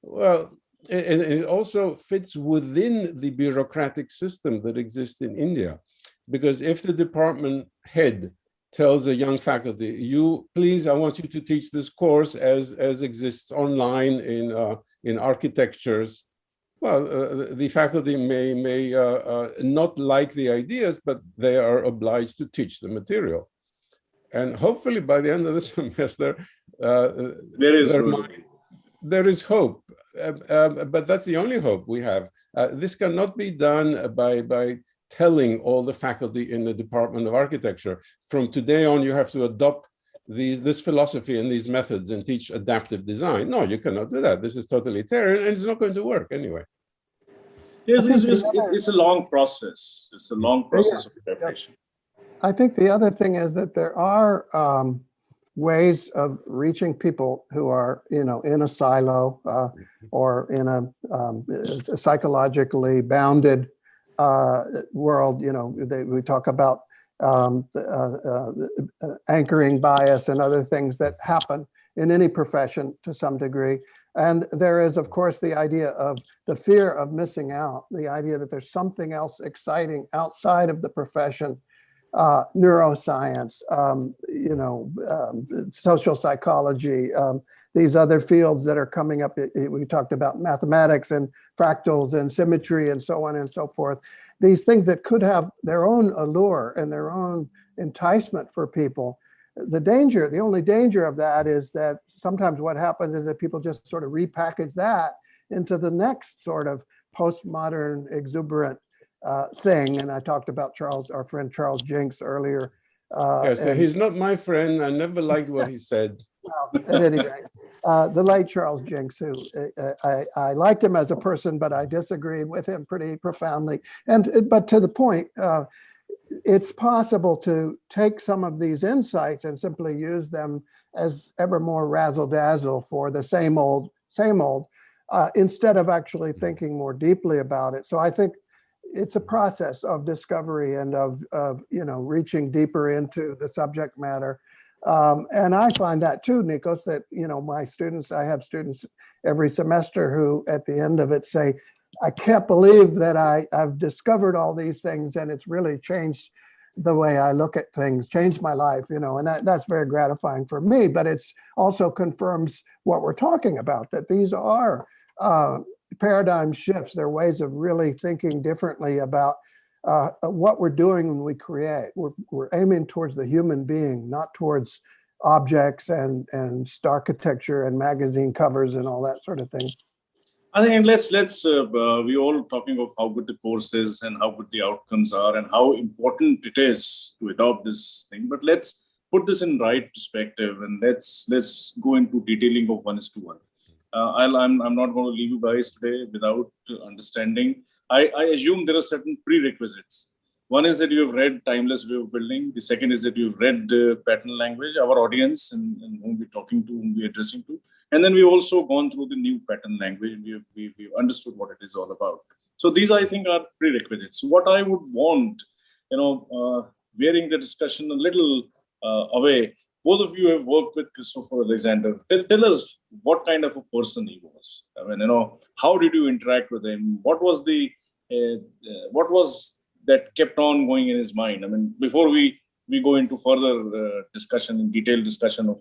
Well, and it also fits within the bureaucratic system that exists in India. Because if the department head tells a young faculty, I want you to teach this course as exists online in architectures. Well, the faculty may not like the ideas, but they are obliged to teach the material. And hopefully by the end of the semester, there is hope. But that's the only hope we have. This cannot be done by telling all the faculty in the Department of Architecture, from today on, you have to adopt this philosophy and these methods and teach adaptive design. No, you cannot do that. This is totalitarian and it's not going to work anyway. Yes, it's a long process. It's a long process of preparation. I think the other thing is that there are ways of reaching people who are, in a silo or in a psychologically bounded world. We talk about anchoring bias and other things that happen in any profession to some degree. And there is, of course, the idea of the fear of missing out, the idea that there's something else exciting outside of the profession, neuroscience, social psychology, these other fields that are coming up. We talked about mathematics and fractals and symmetry and so on and so forth. These things that could have their own allure and their own enticement for people. The only danger of that is that sometimes what happens is that people just sort of repackage that into the next sort of postmodern exuberant thing. And I talked about our friend Charles Jenks earlier. Yes, he's not my friend. I never liked what he said. Well, at any rate, the late Charles Jenks, who I liked him as a person, but I disagreed with him pretty profoundly. But to the point, it's possible to take some of these insights and simply use them as ever more razzle-dazzle for the same old, instead of actually thinking more deeply about it. So I think it's a process of discovery and of reaching deeper into the subject matter. And I find that too, Nikos, that, I have students every semester who at the end of it say, I can't believe that I've discovered all these things and it's really changed the way I look at things, changed my life, and that's very gratifying for me, but it's also confirms what we're talking about, that these are paradigm shifts. They're ways of really thinking differently about what we're doing when we create. We're aiming towards the human being, not towards objects and architecture and magazine covers and all that sort of thing. I think let's we all talking of how good the course is and how good the outcomes are and how important it is to adopt this thing. But let's put this in right perspective and let's go into detailing of 1:1. I'm not going to leave you guys today without understanding. I assume there are certain prerequisites. One is that you have read Timeless Way of Building. The second is that you've read pattern language, our audience and whom we're talking to, whom we're addressing to. And then we've also gone through the new pattern language and we've understood what it is all about. So these, I think, are prerequisites. So what I would want, veering the discussion a little away, both of you have worked with Christopher Alexander. Tell us what kind of a person he was. I mean, how did you interact with him? What was that kept on going in his mind? I mean, before we go into further discussion, in detailed discussion of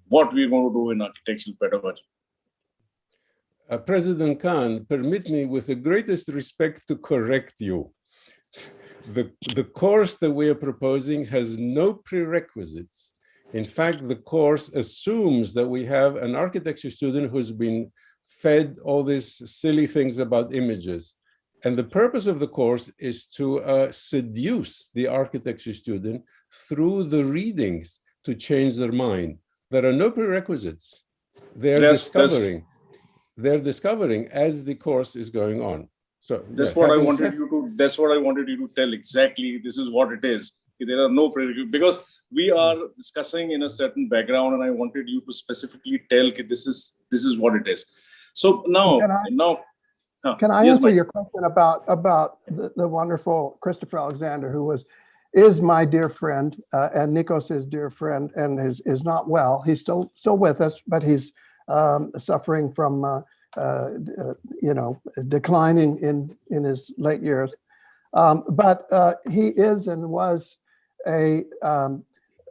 what we're going to do in architectural pedagogy. President Khan, permit me with the greatest respect to correct you. The course that we are proposing has no prerequisites. In fact, the course assumes that we have an architecture student who's been fed all these silly things about images. And the purpose of the course is to seduce the architecture student through the readings to change their mind. There are no prerequisites. They're discovering as the course is going on. So that's what I wanted you to tell exactly. This is what it is. There are no prerequisites because we are discussing in a certain background, and I wanted you to specifically tell this is what it is. So now, can I answer your question about the wonderful Christopher Alexander, who is my dear friend and Nikos' dear friend, and is not well. He's still with us, but he's suffering from declining in his late years. But he is and was a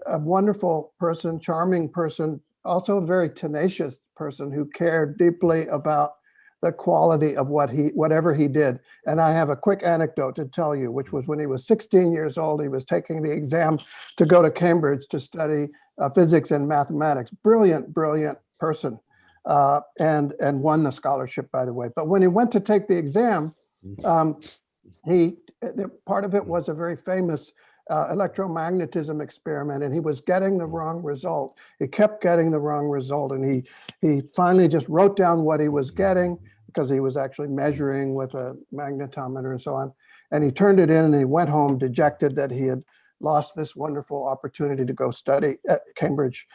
wonderful person, charming person, also a very tenacious person who cared deeply about the quality of whatever he did. And I have a quick anecdote to tell you, which was when he was 16 years old, he was taking the exam to go to Cambridge to study physics and mathematics. Brilliant person, and won the scholarship, by the way. But when he went to take the exam, part of it was a very famous electromagnetism experiment, and he was getting the wrong result. He kept getting the wrong result, and he finally just wrote down what he was getting, because he was actually measuring with a magnetometer and so on. And he turned it in and he went home dejected that he had lost this wonderful opportunity to go study at Cambridge.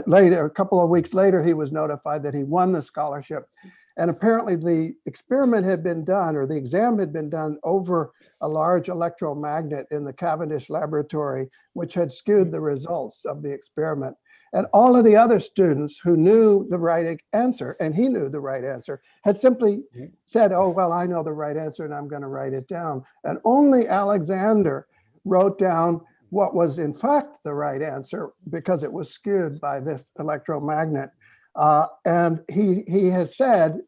Later, a couple of weeks later, he was notified that he won the scholarship. And apparently the experiment had been done, or the exam had been done over a large electromagnet in the Cavendish laboratory, which had skewed the results of the experiment. And all of the other students who knew the right answer, and he knew the right answer, had simply said, oh, well, I know the right answer and I'm going to write it down. And only Alexander wrote down what was in fact the right answer, because it was skewed by this electromagnet. And he has said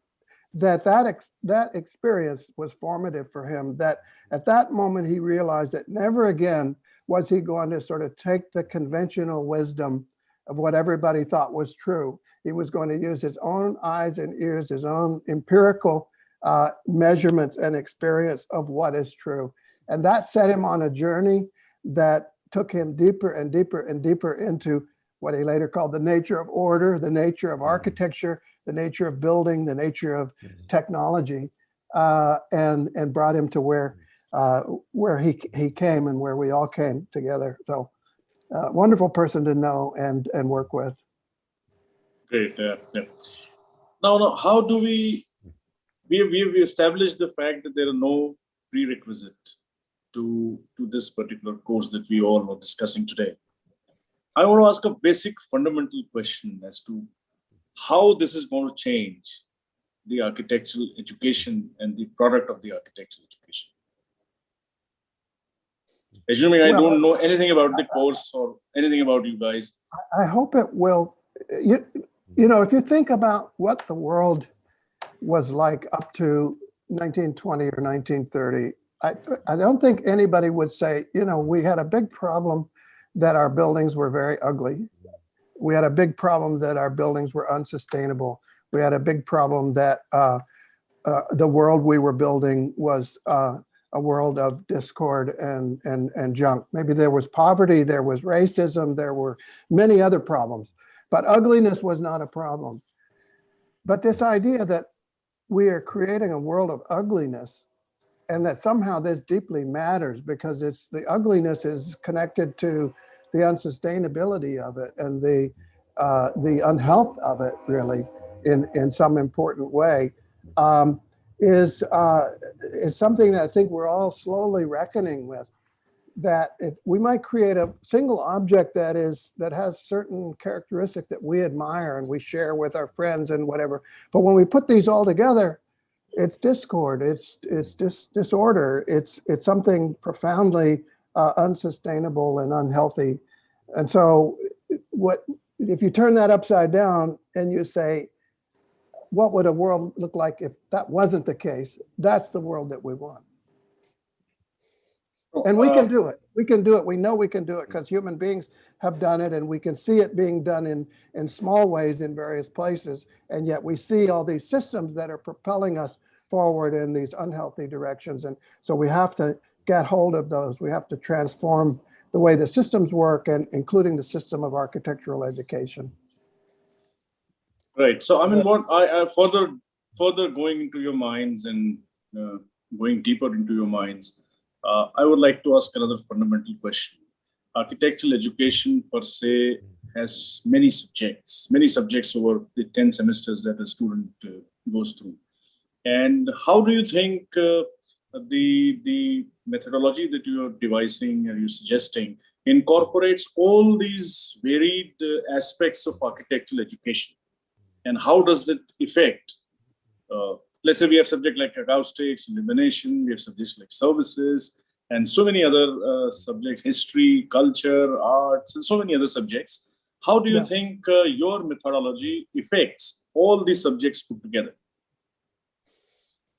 that experience was formative for him, that at that moment he realized that never again was he going to sort of take the conventional wisdom of what everybody thought was true. He was going to use his own eyes and ears, his own empirical measurements and experience of what is true. And that set him on a journey that took him deeper and deeper and deeper into what he later called the nature of order, the nature of architecture, the nature of building, the nature of technology, and brought him to where he came and where we all came together. So wonderful person to know and work with. Great. Now, how do we've established the fact that there are no prerequisite to this particular course that we all are discussing today. I want to ask a basic fundamental question as to how this is going to change the architectural education and the product of the architectural education. Assuming I Well, don't know anything about the course or anything about you guys. I hope it will. You know, if you think about what the world was like up to 1920 or 1930, I don't think anybody would say, you know, we had a big problem that our buildings were very ugly. We had a big problem that our buildings were unsustainable. We had a big problem that the world we were building was a world of discord and junk. Maybe there was poverty, there was racism, there were many other problems, but ugliness was not a problem. But this idea that we are creating a world of ugliness and that somehow this deeply matters because it's the ugliness is connected to the unsustainability of it and the unhealth of it really in some important way is something that I think we're all slowly reckoning with. That we might create a single object that has certain characteristics that we admire and we share with our friends and whatever. But when we put these all together, it's discord, it's disorder, it's something profoundly unsustainable and unhealthy. And so what if you turn that upside down and you say, what would a world look like if that wasn't the case? That's the world that we want. And we can do it. We can do it. We know we can do it because human beings have done it, and we can see it being done in small ways in various places. And yet we see all these systems that are propelling us forward in these unhealthy directions. And so we have to get hold of those. We have to transform the way the systems work, and including the system of architectural education. Right. So I mean, what I further going into your minds and going deeper into your minds, I would like to ask another fundamental question. Architectural education per se has many subjects over the 10 semesters that a student goes through. And how do you think the methodology that you are devising or you're suggesting incorporates all these varied aspects of architectural education? And how does it affect, let's say we have subjects like acoustics, illumination, we have subjects like services, and so many other subjects, history, culture, arts, and so many other subjects. How do you think your methodology affects all these subjects put together?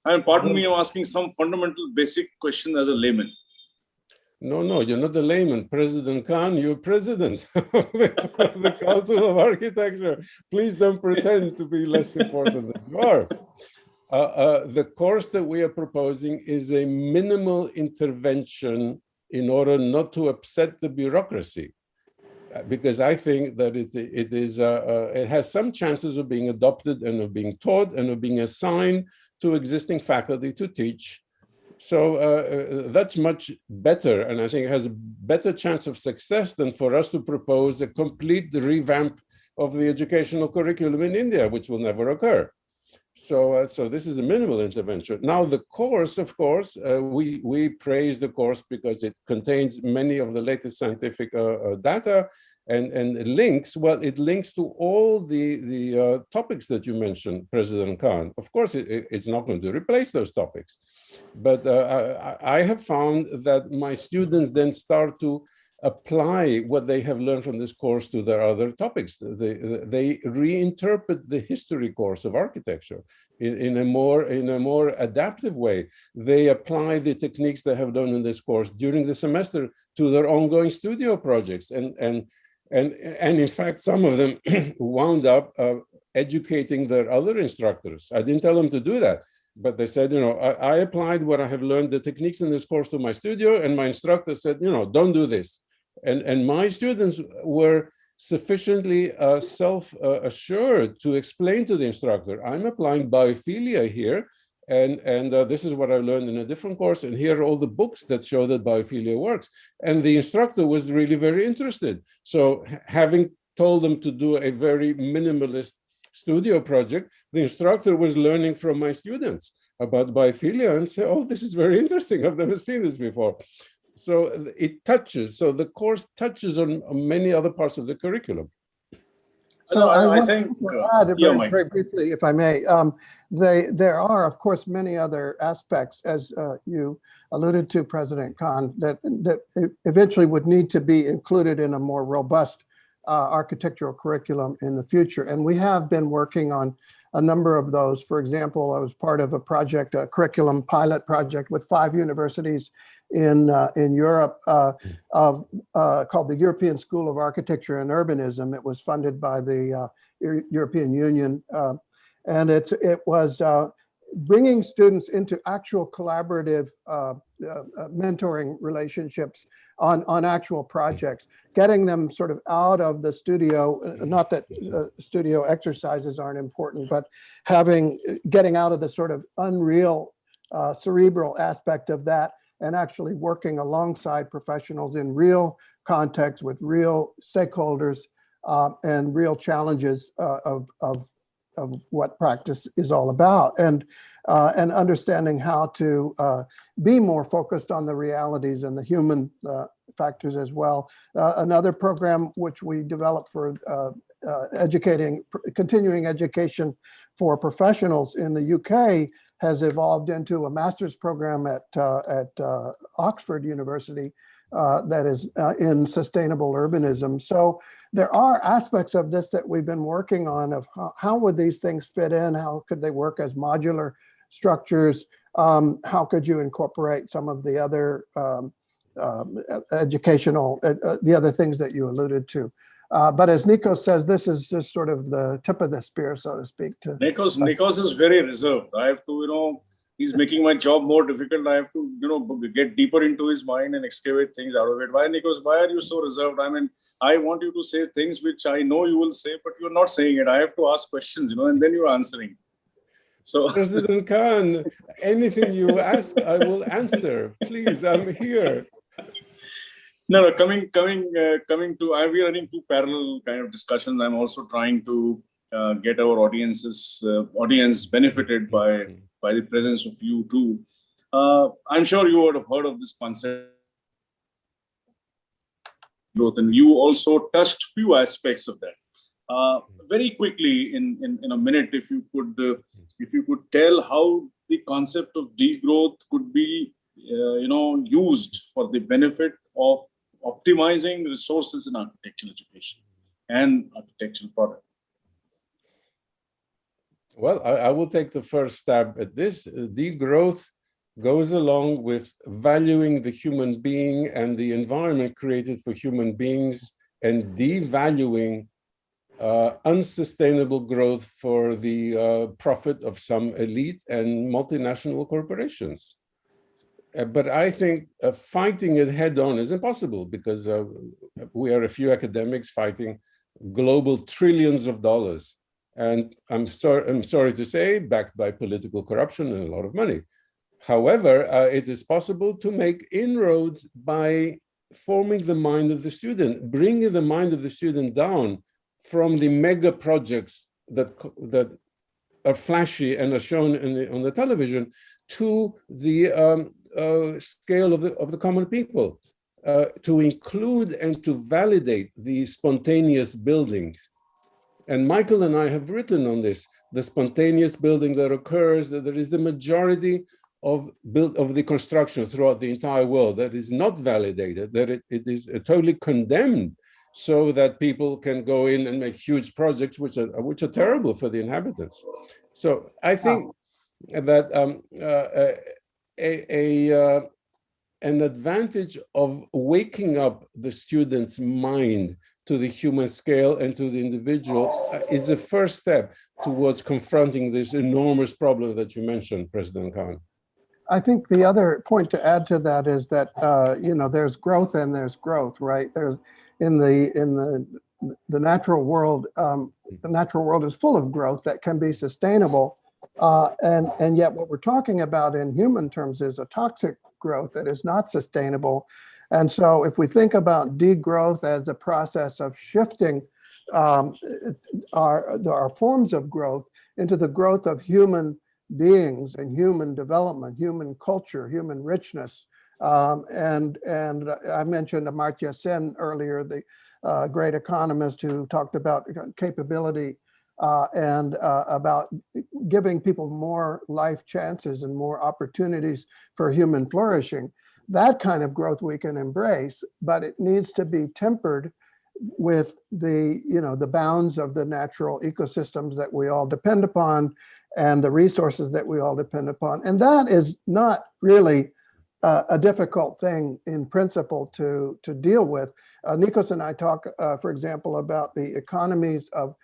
I mean, pardon me, I'm asking some fundamental basic question as a layman. No, you're not a layman. President Khan, you're president of the Council of Architecture. Please don't pretend to be less important than you are. The course that we are proposing is a minimal intervention in order not to upset the bureaucracy, because I think that it has some chances of being adopted and of being taught and of being assigned to existing faculty to teach. So that's much better, and I think it has a better chance of success than for us to propose a complete revamp of the educational curriculum in India, which will never occur. So this is a minimal intervention. Now the course, of course, we praise the course because it contains many of the latest scientific data and links. Well, it links to all the topics that you mentioned, President Khan. Of course, it's not going to replace those topics, but I have found that my students then start to apply what they have learned from this course to their other topics. They reinterpret the history course of architecture in a more adaptive way. They apply the techniques they have done in this course during the semester to their ongoing studio projects. And in fact, some of them wound up educating their other instructors. I didn't tell them to do that, but they said, I applied what I have learned, the techniques in this course, to my studio, and my instructor said, don't do this. And my students were sufficiently self-assured to explain to the instructor, I'm applying biophilia here, and this is what I learned in a different course, and here are all the books that show that biophilia works. And the instructor was really very interested. So having told them to do a very minimalist studio project, the instructor was learning from my students about biophilia and say, oh, this is very interesting. I've never seen this before. So it touches, so the course touches on many other parts of the curriculum. So I I want think, to add yeah, very, Mike. very briefly, if I may. There are, of course, many other aspects, as you alluded to, President Khan, that eventually would need to be included in a more robust architectural curriculum in the future. And we have been working on a number of those. For example, I was part of a project, a curriculum pilot project with 5 universities in Europe called the European School of Architecture and Urbanism. It was funded by the European Union. And it was bringing students into actual collaborative mentoring relationships on actual projects, getting them sort of out of the studio. Not that studio exercises aren't important, but getting out of the sort of unreal cerebral aspect of that and actually working alongside professionals in real context with real stakeholders and real challenges of what practice is all about, and understanding how to be more focused on the realities and the human factors as well. Another program which we developed for continuing education for professionals in the UK has evolved into a master's program at Oxford University that is in sustainable urbanism. So there are aspects of this that we've been working on of how would these things fit in? How could they work as modular structures? How could you incorporate some of the other educational, the other things that you alluded to? But as Nikos says, this is just sort of the tip of the spear, so to speak. Nikos is very reserved. I have to, he's making my job more difficult. I have to, get deeper into his mind and excavate things out of it. Why, Nikos, why are you so reserved? I mean, I want you to say things which I know you will say, but you're not saying it. I have to ask questions, and then you're answering. So, President Khan, anything you ask, I will answer. Please, I'm here. No, coming to, we are running 2 parallel kind of discussions. I'm also trying to get our audience benefited by the presence of you too. I'm sure you would have heard of this concept growth, and you also touched few aspects of that. Very quickly, in a minute, if you could tell how the concept of degrowth could be used for the benefit of optimizing resources in architectural education and architectural product. Well, I will take the first stab at this. Degrowth goes along with valuing the human being and the environment created for human beings and devaluing unsustainable growth for the profit of some elite and multinational corporations. But I think fighting it head on is impossible because we are a few academics fighting global trillions of dollars. And I'm sorry to say, backed by political corruption and a lot of money. However, it is possible to make inroads by forming the mind of the student, bringing the mind of the student down from the mega projects that are flashy and are shown on the television to the scale of the common people, to include and to validate the spontaneous building. And Michael and I have written on this, the spontaneous building that occurs, that there is the majority of the construction throughout the entire world that is not validated, that it is totally condemned, so that people can go in and make huge projects which are terrible for the inhabitants. So I think that an advantage of waking up the student's mind to the human scale and to the individual is the first step towards confronting this enormous problem that you mentioned, President Khan. I think the other point to add to that is that there's growth and there's growth, right? There's in the natural world. The natural world is full of growth that can be sustainable, and yet what we're talking about in human terms is a toxic growth that is not sustainable. And so if we think about degrowth as a process of shifting our forms of growth into the growth of human beings and human development, human culture, human richness, And I mentioned Amartya Sen earlier, the great economist who talked about capability and about giving people more life chances and more opportunities for human flourishing. That kind of growth we can embrace, but it needs to be tempered with the, the bounds of the natural ecosystems that we all depend upon and the resources that we all depend upon. And that is not really a difficult thing in principle to deal with. Nikos and I talk, for example, about the economies of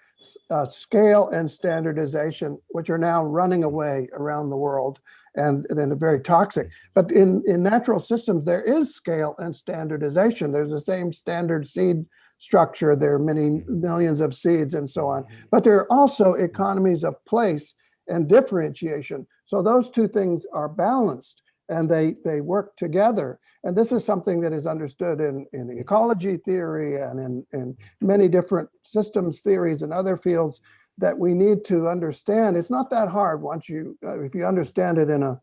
scale and standardization, which are now running away around the world and then very toxic. But in natural systems, there is scale and standardization. There's the same standard seed structure. There are many millions of seeds and so on. But there are also economies of place and differentiation. So those two things are balanced and they work together. And this is something that is understood in ecology theory and in many different systems theories and other fields that we need to understand. It's not that hard once if you understand it in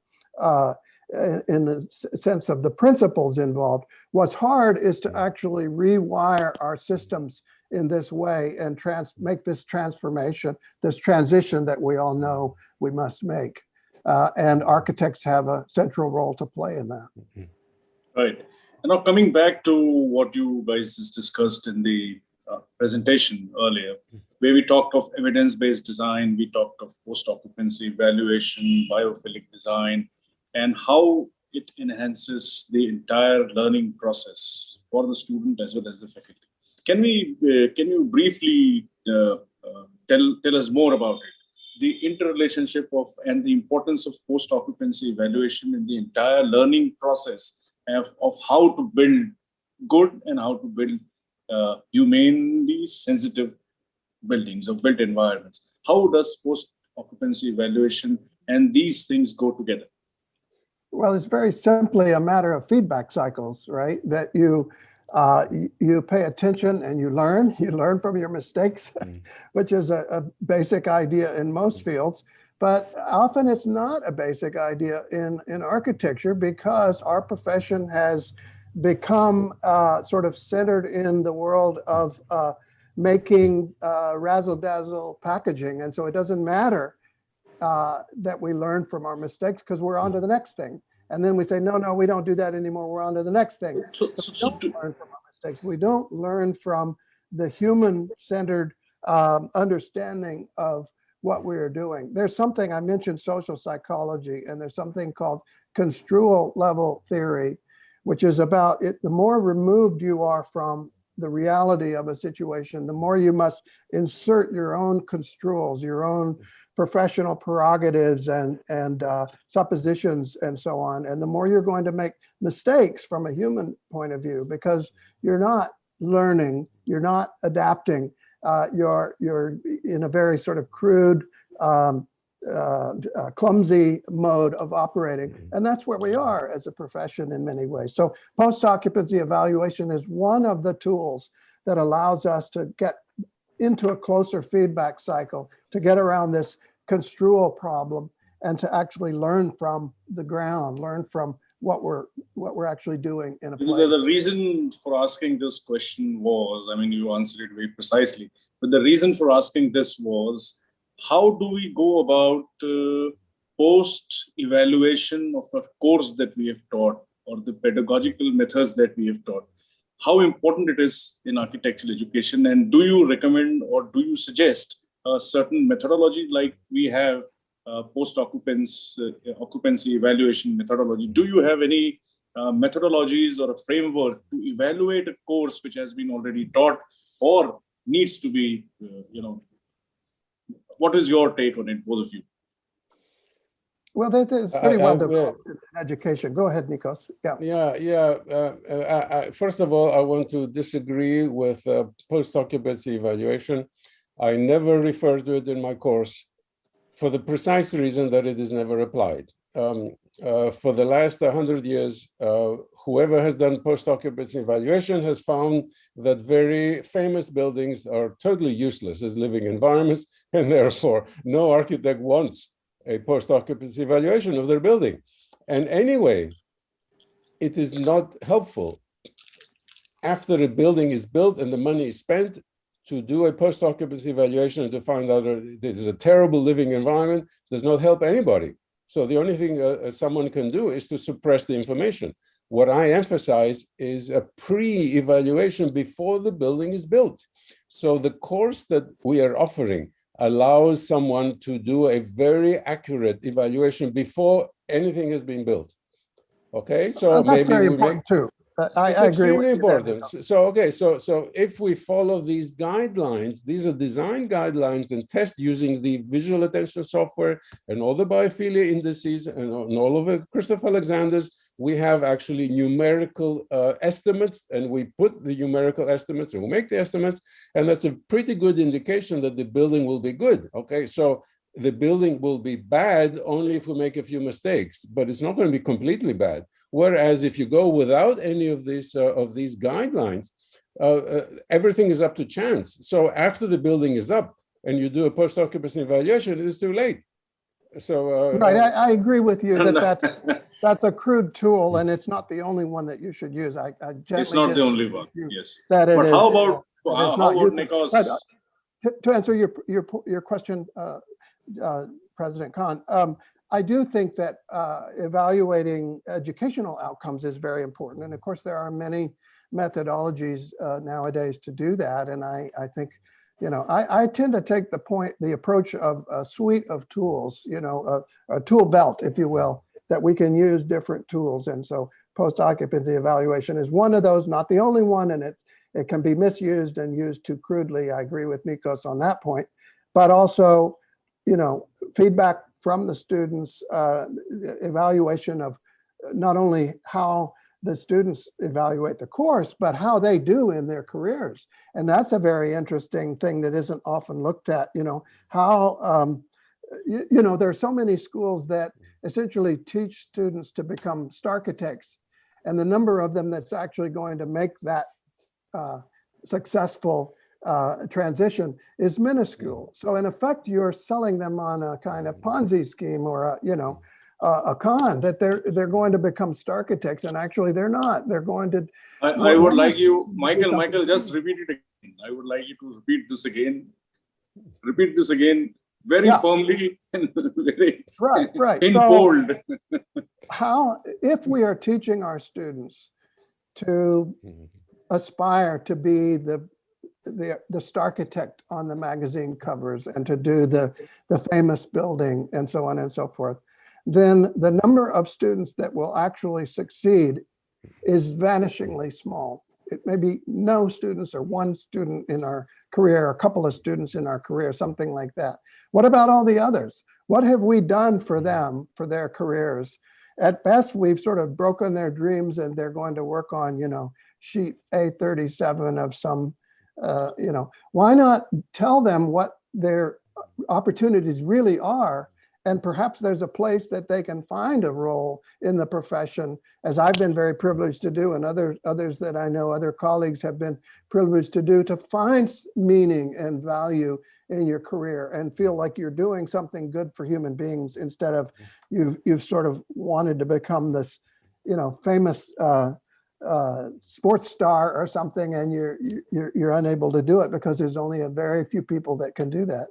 the sense of the principles involved. What's hard is to actually rewire our systems in this way and make this transformation, this transition that we all know we must make. And architects have a central role to play in that. Right. And now coming back to what you guys just discussed in the presentation earlier, where we talked of evidence-based design, we talked of post-occupancy evaluation, biophilic design, and how it enhances the entire learning process for the student as well as the faculty. Can you briefly tell us more about it? The interrelationship of and the importance of post-occupancy evaluation in the entire learning process of how to build good and how to build humanely sensitive buildings or built environments. How does post-occupancy evaluation and these things go together? Well, it's very simply a matter of feedback cycles, right? That you pay attention and you learn from your mistakes, which is a basic idea in most fields. But often it's not a basic idea in architecture because our profession has become sort of centered in the world of making razzle-dazzle packaging. And so it doesn't matter that we learn from our mistakes because we're on to the next thing. And then we say, no, we don't do that anymore. We're on to the next thing. So we don't learn from our mistakes. We don't learn from the human-centered understanding of what we are doing. There's something, I mentioned social psychology, and there's something called construal level theory, which is about it. The more removed you are from the reality of a situation, the more you must insert your own construals, your own professional prerogatives and suppositions and so on. And the more you're going to make mistakes from a human point of view, because you're not learning, you're not adapting, you're in a very sort of crude, clumsy mode of operating. And that's where we are as a profession in many ways. So post-occupancy evaluation is one of the tools that allows us to get into a closer feedback cycle, to get around this construal problem and to actually learn from the ground, learn from what we're actually doing in a place. The reason for asking this question was, I mean, you answered it very precisely, but the reason for asking this was, how do we go about post-evaluation of a course that we have taught or the pedagogical methods that we have taught? How important it is in architectural education, and do you recommend or do you suggest a certain methodology like we have post-occupancy evaluation methodology? Do you have any methodologies or a framework to evaluate a course which has been already taught or needs to be, what is your take on it, both of you? Well, that is pretty well developed in education. Go ahead, Nikos. First of all, I want to disagree with post-occupancy evaluation. I never refer to it in my course for the precise reason that it is never applied. For the last 100 years, whoever has done post-occupancy evaluation has found that very famous buildings are totally useless as living environments, and therefore no architect wants a post-occupancy evaluation of their building. And anyway, it is not helpful after a building is built and the money is spent to do a post-occupancy evaluation and to find out that it is a terrible living environment does not help anybody. So the only thing someone can do is to suppress the information. What I emphasize is a pre-evaluation before the building is built. So the course that we are offering allows someone to do a very accurate evaluation before anything has been built. Okay, so That's maybe very we make. important too. I It's agree with extremely you there, important. Nico. So if we follow these guidelines, these are design guidelines and test using the visual attention software and all the biophilia indices and all of it, Christopher Alexander's, we have actually numerical estimates, and we put the numerical estimates and we make the estimates, and that's a pretty good indication that the building will be good. Okay, so the building will be bad only if we make a few mistakes, but it's not going to be completely bad. Whereas if you go without any of these guidelines, everything is up to chance. So after the building is up and you do a post-occupancy evaluation, it is too late. So Right, I agree with you that that's a crude tool, and it's not the only one that you should use. I gently It's not the disagree only with one. you Yes. that it But is. how about It is how not about useful. Nikos? But to answer your question, President Khan, I do think that evaluating educational outcomes is very important. And of course, there are many methodologies nowadays to do that. And I think, you know, I tend to take the approach of a suite of tools, you know, a tool belt, if you will, that we can use different tools. And so post-occupancy evaluation is one of those, not the only one, and it can be misused and used too crudely. I agree with Nikos on that point, but also, you know, feedback from the students, evaluation of not only how the students evaluate the course, but how they do in their careers. And that's a very interesting thing that isn't often looked at, you know, how, you know, there are so many schools that essentially teach students to become starchitects, and the number of them that's actually going to make that successful transition is minuscule. So in effect, you're selling them on a kind of Ponzi scheme or a, you know, a con that they're going to become starchitects, and actually they're not. They're going to. I would like you, Michael, just repeat it again. I would like you to repeat this again. Repeat this again very firmly and very right. in So bold. how, if we are teaching our students to aspire to be the starchitect on the magazine covers and to do the famous building and so on and so forth, then the number of students that will actually succeed is vanishingly small. It may be no students or one student in our career, a couple of students in our career, something like that. What about all the others? What have we done for them, for their careers? At best, we've sort of broken their dreams and they're going to work on, you know, sheet A37 of some, you know, why not tell them what their opportunities really are? And perhaps there's a place that they can find a role in the profession, as I've been very privileged to do, and others that I know, other colleagues have been privileged to do, to find meaning and value in your career and feel like you're doing something good for human beings, instead of you've sort of wanted to become this, you know, famous sports star or something, and you're unable to do it because there's only a very few people that can do that.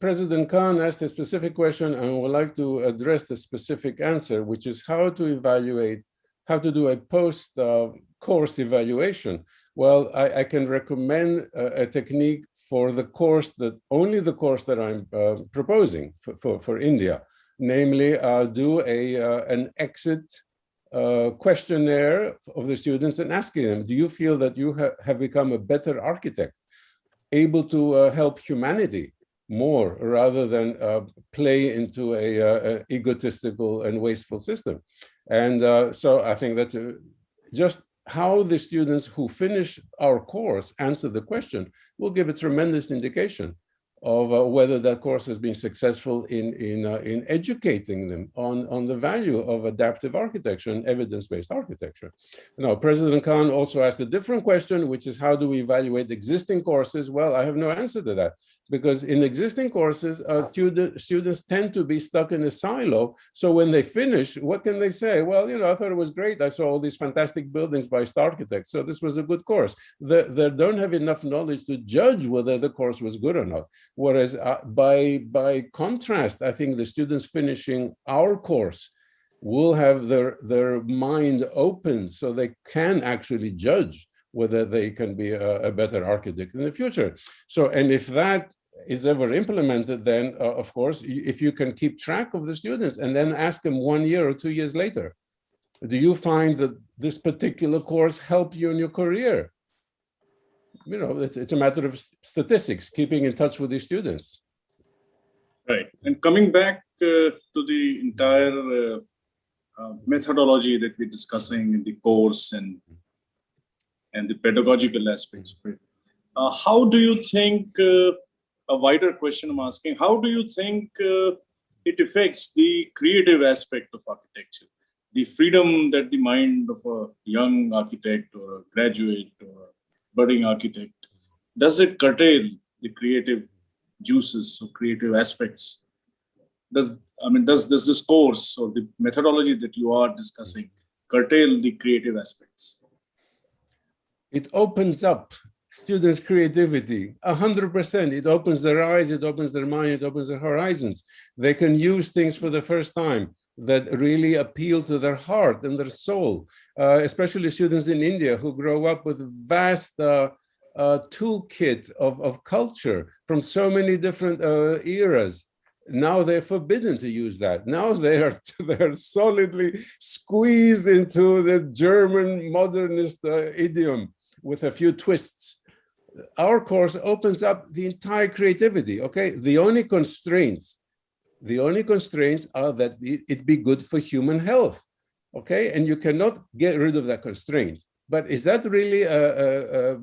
President Khan asked a specific question, and I would like to address the specific answer, which is how to evaluate, how to do a post-course evaluation. Well, I can recommend a technique for the course that, only the course that I'm proposing for India, namely do an exit questionnaire of the students and asking them, do you feel that you have become a better architect, able to help humanity more rather than play into a egotistical and wasteful system? And so I think that's just how the students who finish our course answer the question will give a tremendous indication whether that course has been successful in educating them on the value of adaptive architecture and evidence-based architecture. Now, President Khan also asked a different question, which is how do we evaluate existing courses? Well, I have no answer to that, because in existing courses, students tend to be stuck in a silo. So when they finish, what can they say? Well, I thought it was great. I saw all these fantastic buildings by star architects. So this was a good course. They don't have enough knowledge to judge whether the course was good or not. Whereas by contrast, I think the students finishing our course will have their mind open so they can actually judge whether they can be a better architect in the future. So, and if that is ever implemented, then of course, if you can keep track of the students and then ask them 1 year or 2 years later, do you find that this particular course helped you in your career? It's a matter of statistics, keeping in touch with the students. Right. And coming back to the entire methodology that we're discussing in the course and the pedagogical aspects of it, how do you think, a wider question I'm asking, how do you think it affects the creative aspect of architecture? The freedom that the mind of a young architect or a graduate or a budding architect, does it curtail the creative juices or creative aspects? Does this course or the methodology that you are discussing curtail the creative aspects? It opens up students' creativity 100%. It opens their eyes, it opens their mind, it opens their horizons. They can use things for the first time that really appeal to their heart and their soul, especially students in India who grow up with a vast toolkit of culture from so many different eras. Now they're forbidden to use that. Now they're solidly squeezed into the German modernist idiom with a few twists. Our course opens up the entire creativity, okay? The only constraints are that it be good for human health, okay? And you cannot get rid of that constraint. But is that really a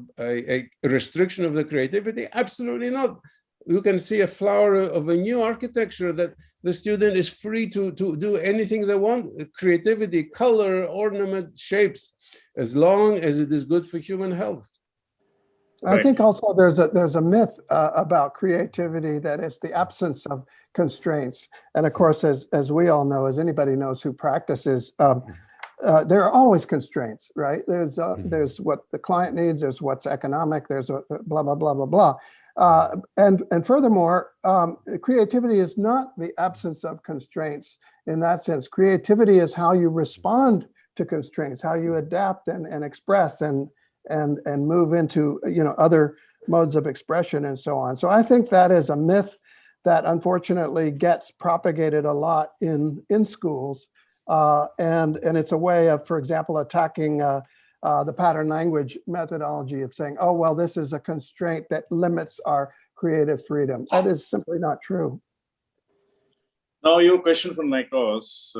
restriction of the creativity? Absolutely not. You can see a flower of a new architecture that the student is free to do anything they want, creativity, color, ornament, shapes, as long as it is good for human health. I think also there's a myth about creativity that it's the absence of constraints. And of course, as we all know, as anybody knows who practices, there are always constraints, right? There's what the client needs, there's what's economic, there's blah, blah, blah, blah, blah. And furthermore, creativity is not the absence of constraints in that sense. Creativity is how you respond to constraints, how you adapt and express and move into other modes of expression and so on. So I think that is a myth that unfortunately gets propagated a lot in schools, and it's a way of, for example, attacking the pattern language methodology of saying, oh, well, this is a constraint that limits our creative freedom. That is simply not true. Now, your question for Nikos,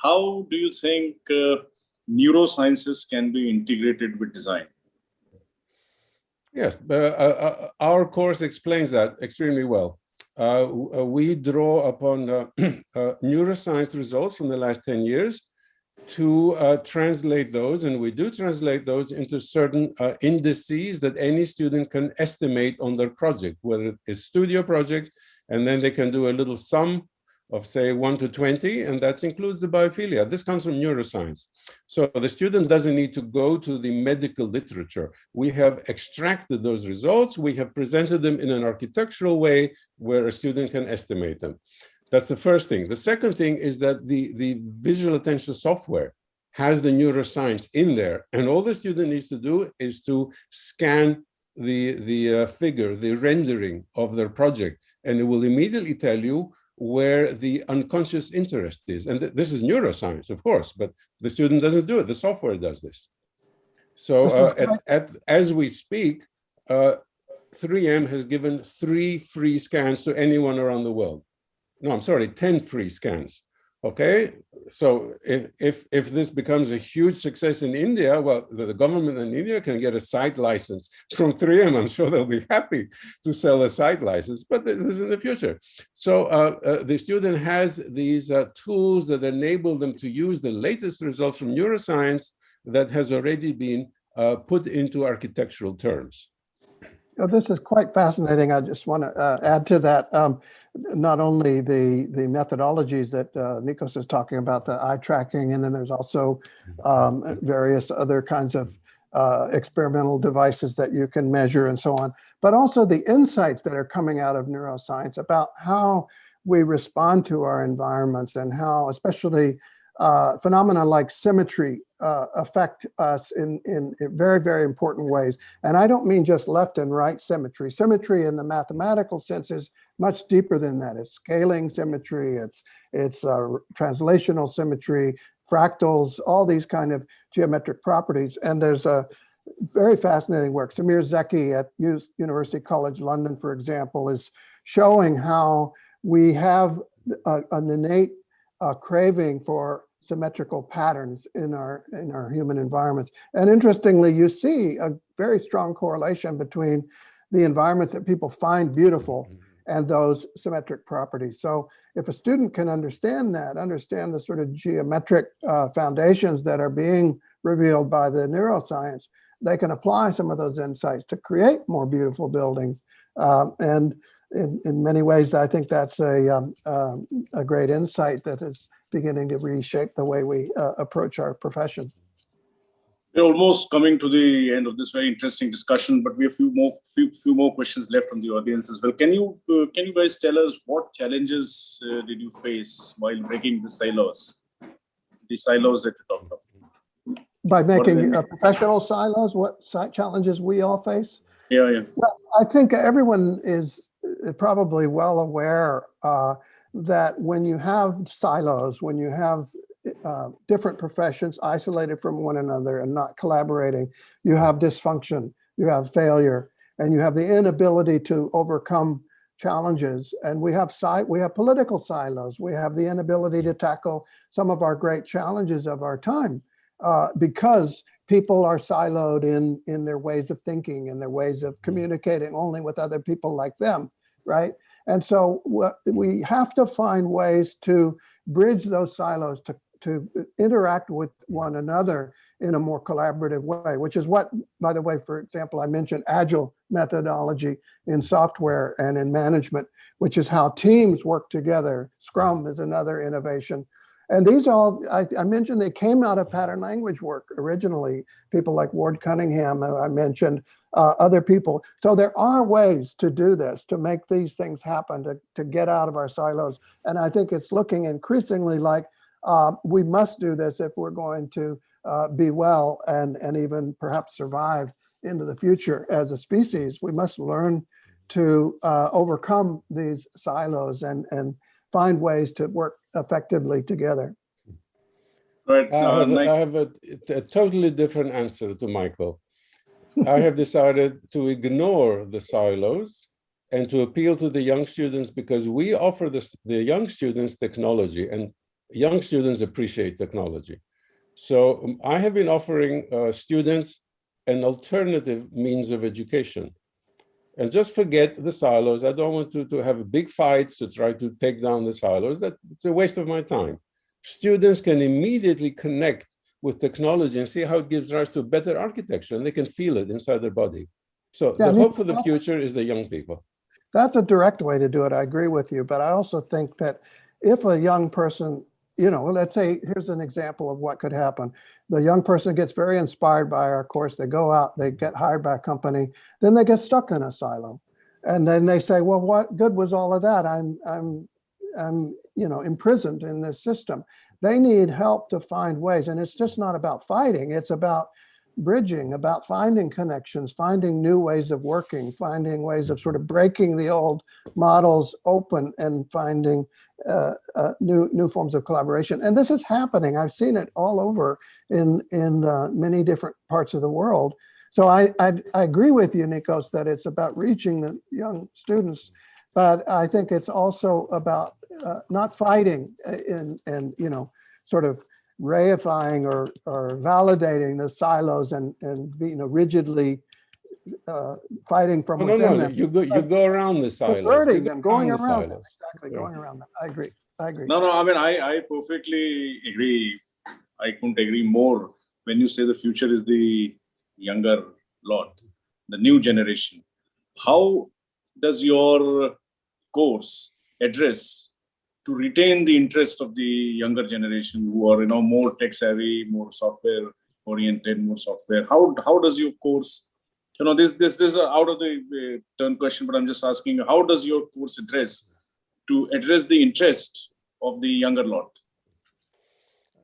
how do you think neurosciences can be integrated with design? Yes, our course explains that extremely well. We draw upon neuroscience results from the last 10 years to translate those, and we do translate those into certain indices that any student can estimate on their project, whether it is studio project, and then they can do a little sum of say 1 to 20, and that includes the biophilia. This comes from neuroscience. So the student doesn't need to go to the medical literature. We have extracted those results. We have presented them in an architectural way where a student can estimate them. That's the first thing. The second thing is that the visual attention software has the neuroscience in there, and all the student needs to do is to scan the figure, the rendering of their project, and it will immediately tell you where the unconscious interest is. And this is neuroscience, of course, but the student doesn't do it. The software does this. So as we speak, 3M has given 3 free scans to anyone around the world. No, I'm sorry, 10 free scans Okay, so if this becomes a huge success in India, well, the government in India can get a site license from 3M. I'm sure they'll be happy to sell a site license, but this is in the future. So the student has these tools that enable them to use the latest results from neuroscience that has already been put into architectural terms. Oh, this is quite fascinating. I just want to add to that, not only the methodologies that Nikos is talking about, the eye tracking, and then there's also various other kinds of experimental devices that you can measure and so on, but also the insights that are coming out of neuroscience about how we respond to our environments and how especially phenomena like symmetry affect us in very, very important ways. And I don't mean just left and right symmetry. Symmetry in the mathematical sense is much deeper than that. It's scaling symmetry, it's translational symmetry, fractals, all these kind of geometric properties. And there's a very fascinating work. Samir Zeki at University College London, for example, is showing how we have an innate craving for symmetrical patterns in our human environments. And interestingly, you see a very strong correlation between the environments that people find beautiful and those symmetric properties. So if a student can understand that, understand the sort of geometric foundations that are being revealed by the neuroscience, they can apply some of those insights to create more beautiful buildings. And in many ways, I think that's a great insight that is beginning to reshape the way we approach our profession. We're almost coming to the end of this very interesting discussion, but we have few more questions left from the audience as well. Can you guys tell us what challenges did you face while breaking the silos that you talked about? By making professional silos, what challenges we all face? Yeah. Well, I think everyone is probably well aware that when you have silos, when you have different professions isolated from one another and not collaborating, you have dysfunction, you have failure, and you have the inability to overcome challenges. And we have political silos. We have the inability to tackle some of our great challenges of our time because people are siloed in their ways of thinking and their ways of communicating only with other people like them, right? And so we have to find ways to bridge those silos, to interact with one another in a more collaborative way, which is what, by the way, for example, I mentioned agile methodology in software and in management, which is how teams work together. Scrum is another innovation. And these all, I mentioned, they came out of pattern language work originally, people like Ward Cunningham, I mentioned, other people. So there are ways to do this, to make these things happen, to get out of our silos. And I think it's looking increasingly like we must do this if we're going to be well and even perhaps survive into the future as a species. We must learn to overcome these silos and find ways to work effectively together. Right. I have a totally different answer to Michael. I have decided to ignore the silos and to appeal to the young students because we offer the young students technology, and young students appreciate technology. So I have been offering students an alternative means of education. And just forget the silos. I don't want to have big fights to try to take down the silos. It's a waste of my time. Students can immediately connect with technology and see how it gives rise to better architecture, and they can feel it inside their body. So yeah, the hope for the future is the young people. That's a direct way to do it. I agree with you. But I also think that if a young person, let's say, here's an example of what could happen. The young person gets very inspired by our course. They go out, they get hired by a company, then they get stuck in a silo. And then they say, well, what good was all of that? I'm imprisoned in this system. They need help to find ways. And it's just not about fighting. It's about bridging, about finding connections, finding new ways of working, finding ways of sort of breaking the old models open and finding new forms of collaboration. And this is happening. I've seen it all over in many different parts of the world. So I agree with you, Nikos, that it's about reaching the young students But I think it's also about not fighting and sort of reifying or validating the silos and rigidly fighting from No, no, within no. them. You go around the silos. Subverting You them, go going the around them. silos. Exactly, Yeah. going around them. I agree. I agree. No, I mean, I perfectly agree. I couldn't agree more when you say the future is the younger lot, the new generation. How does your course address to retain the interest of the younger generation who are more tech savvy, more software oriented, more software? How does your course, this is out of the turn question, but I'm just asking, how does your course address the interest of the younger lot?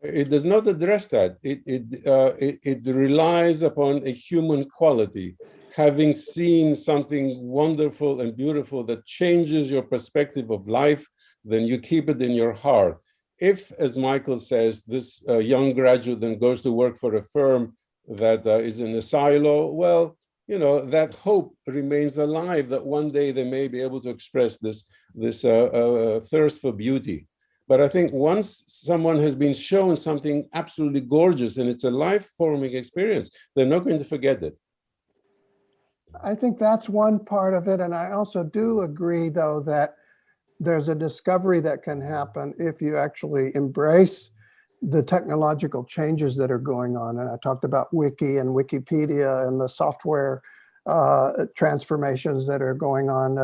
It does not address that. It relies upon a human quality. Having seen something wonderful and beautiful that changes your perspective of life, then you keep it in your heart. If, as Michael says, this young graduate then goes to work for a firm that is in a silo, well, that hope remains alive that one day they may be able to express this thirst for beauty. But I think once someone has been shown something absolutely gorgeous and it's a life-forming experience, they're not going to forget it. I think that's one part of it. And I also do agree, though, that there's a discovery that can happen if you actually embrace the technological changes that are going on. And I talked about Wiki and Wikipedia and the software transformations that are going on,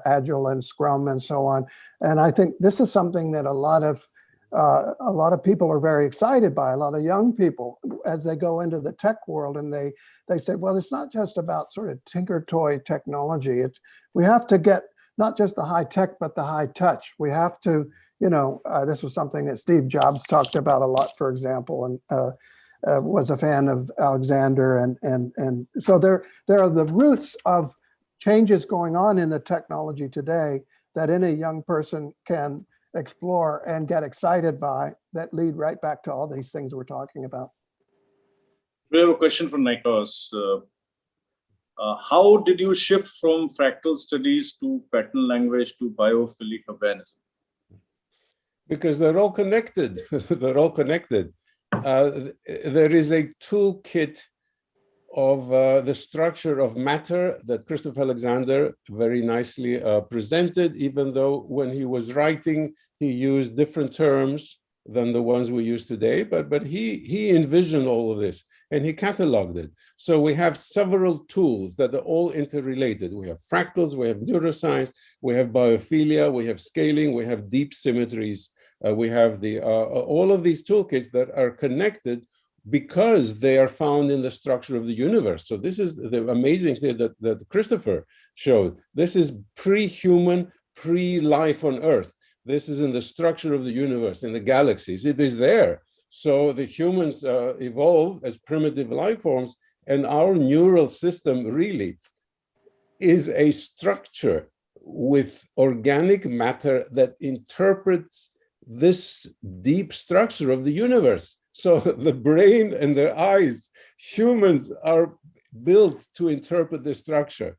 Agile and Scrum and so on. And I think this is something that a lot of people are very excited by, a lot of young people, as they go into the tech world, and they say, well, it's not just about sort of tinker toy technology. We have to get not just the high tech, but the high touch. We have to, this was something that Steve Jobs talked about a lot, for example, and was a fan of Alexander. And so there are the roots of changes going on in the technology today that any young person can explore and get excited by, that lead right back to all these things we're talking about. We have a question from Nikos. How did you shift from fractal studies to pattern language to biophilic urbanism? Because they're all connected. They're all connected. There is a toolkit of the structure of matter that Christopher Alexander very nicely presented, even though when he was writing, he used different terms than the ones we use today, but he envisioned all of this and he cataloged it. So we have several tools that are all interrelated. We have fractals, we have neuroscience, we have biophilia, we have scaling, we have deep symmetries. We have all of these toolkits that are connected because they are found in the structure of the universe. So this is the amazing thing that Christopher showed. This is pre-human, pre-life on Earth. This is in the structure of the universe, in the galaxies. It is there. So the humans evolve as primitive life forms, and our neural system really is a structure with organic matter that interprets this deep structure of the universe. So the brain and the eyes, humans are built to interpret the structure.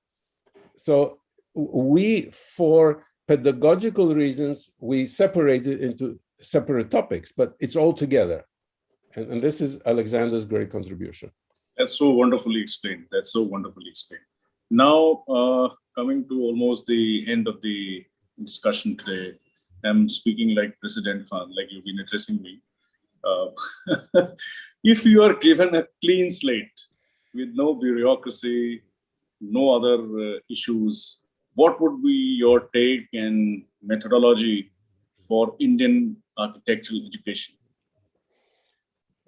So we, for pedagogical reasons, we separate it into separate topics, but it's all together. And this is Alexander's great contribution. That's so wonderfully explained. That's so wonderfully explained. Now, coming to almost the end of the discussion today, I'm speaking like President Khan, like you've been addressing me. If you are given a clean slate with no bureaucracy, no other issues, what would be your take and methodology for Indian architectural education?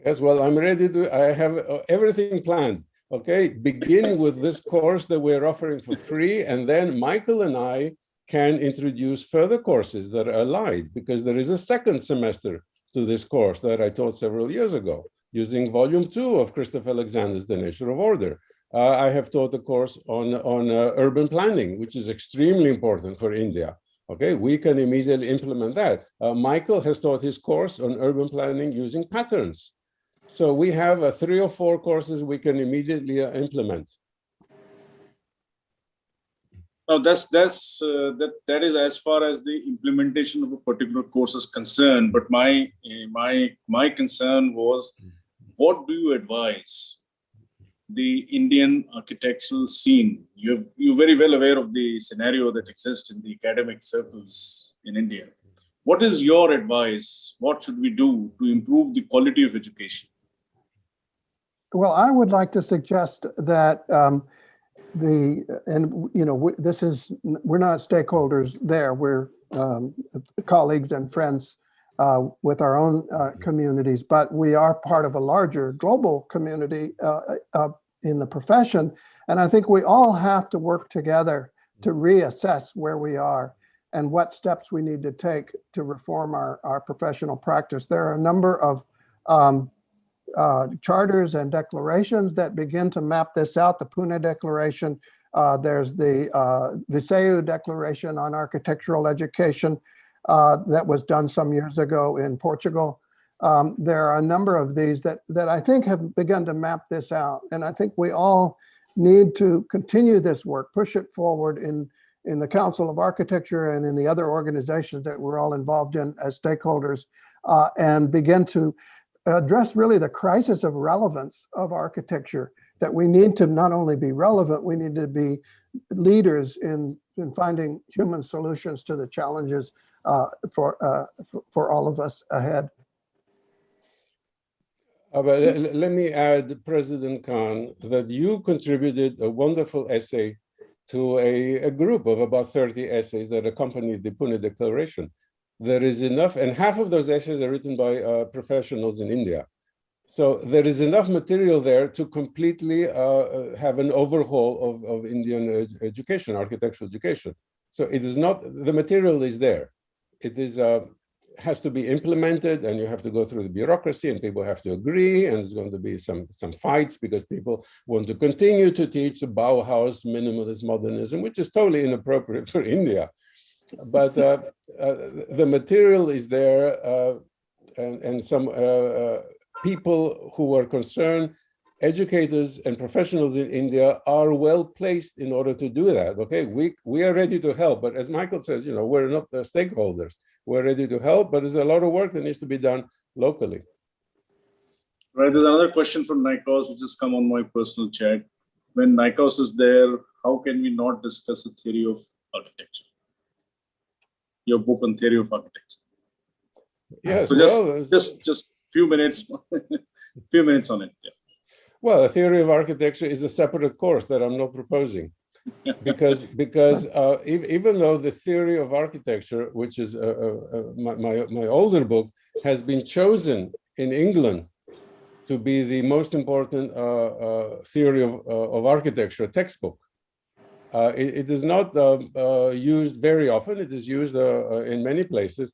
Yes, well, I'm ready to, I have everything planned. Okay, begin with this course that we're offering for free, and then Michael and I can introduce further courses that are allied, because there is a second semester to this course that I taught several years ago, using volume 2 of Christopher Alexander's The Nature of Order. I have taught a course on urban planning, which is extremely important for India. Okay, we can immediately implement that. Michael has taught his course on urban planning using patterns. So we have 3 or 4 courses we can immediately implement. Now that is as far as the implementation of a particular course is concerned. But my concern was, what do you advise the Indian architectural scene? You're very well aware of the scenario that exists in the academic circles in India. What is your advice? What should we do to improve the quality of education? Well, I would like to suggest that we're not stakeholders there. We're colleagues and friends with our own communities, but we are part of a larger global community in the profession. And I think we all have to work together to reassess where we are and what steps we need to take to reform our professional practice. There are a number of charters and declarations that begin to map this out. The Pune Declaration, there's the Viseu Declaration on Architectural Education that was done some years ago in Portugal. There are a number of these that I think have begun to map this out. And I think we all need to continue this work, push it forward in the Council of Architecture and in the other organizations that we're all involved in as stakeholders, and begin to address really the crisis of relevance of architecture, that we need to not only be relevant, we need to be leaders in finding human solutions to the challenges for all of us ahead. But let me add, President Khan, that you contributed a wonderful essay to a group of about 30 essays that accompanied the Pune Declaration. There is enough, and half of those essays are written by professionals in India. So there is enough material there to completely have an overhaul of Indian education, architectural education. So it is not, the material is there. It is has to be implemented, and you have to go through the bureaucracy, and people have to agree, and there's going to be some fights because people want to continue to teach Bauhaus minimalist modernism, which is totally inappropriate for India. But the material is there, and some people who are concerned, educators and professionals in India, are well placed in order to do that. Okay, we are ready to help, but as Michael says, we're not the stakeholders. We're ready to help, but there's a lot of work that needs to be done locally. Right, there's another question from Nikos, which has come on my personal chat. When Nikos is there, how can we not discuss the theory of architecture? Your book on theory of architecture. Yes, so just few minutes, few minutes on it. Yeah. Well, the theory of architecture is a separate course that I'm not proposing, because even though the theory of architecture, which is my older book, has been chosen in England to be the most important theory of architecture textbook. It is not used very often. It is used in many places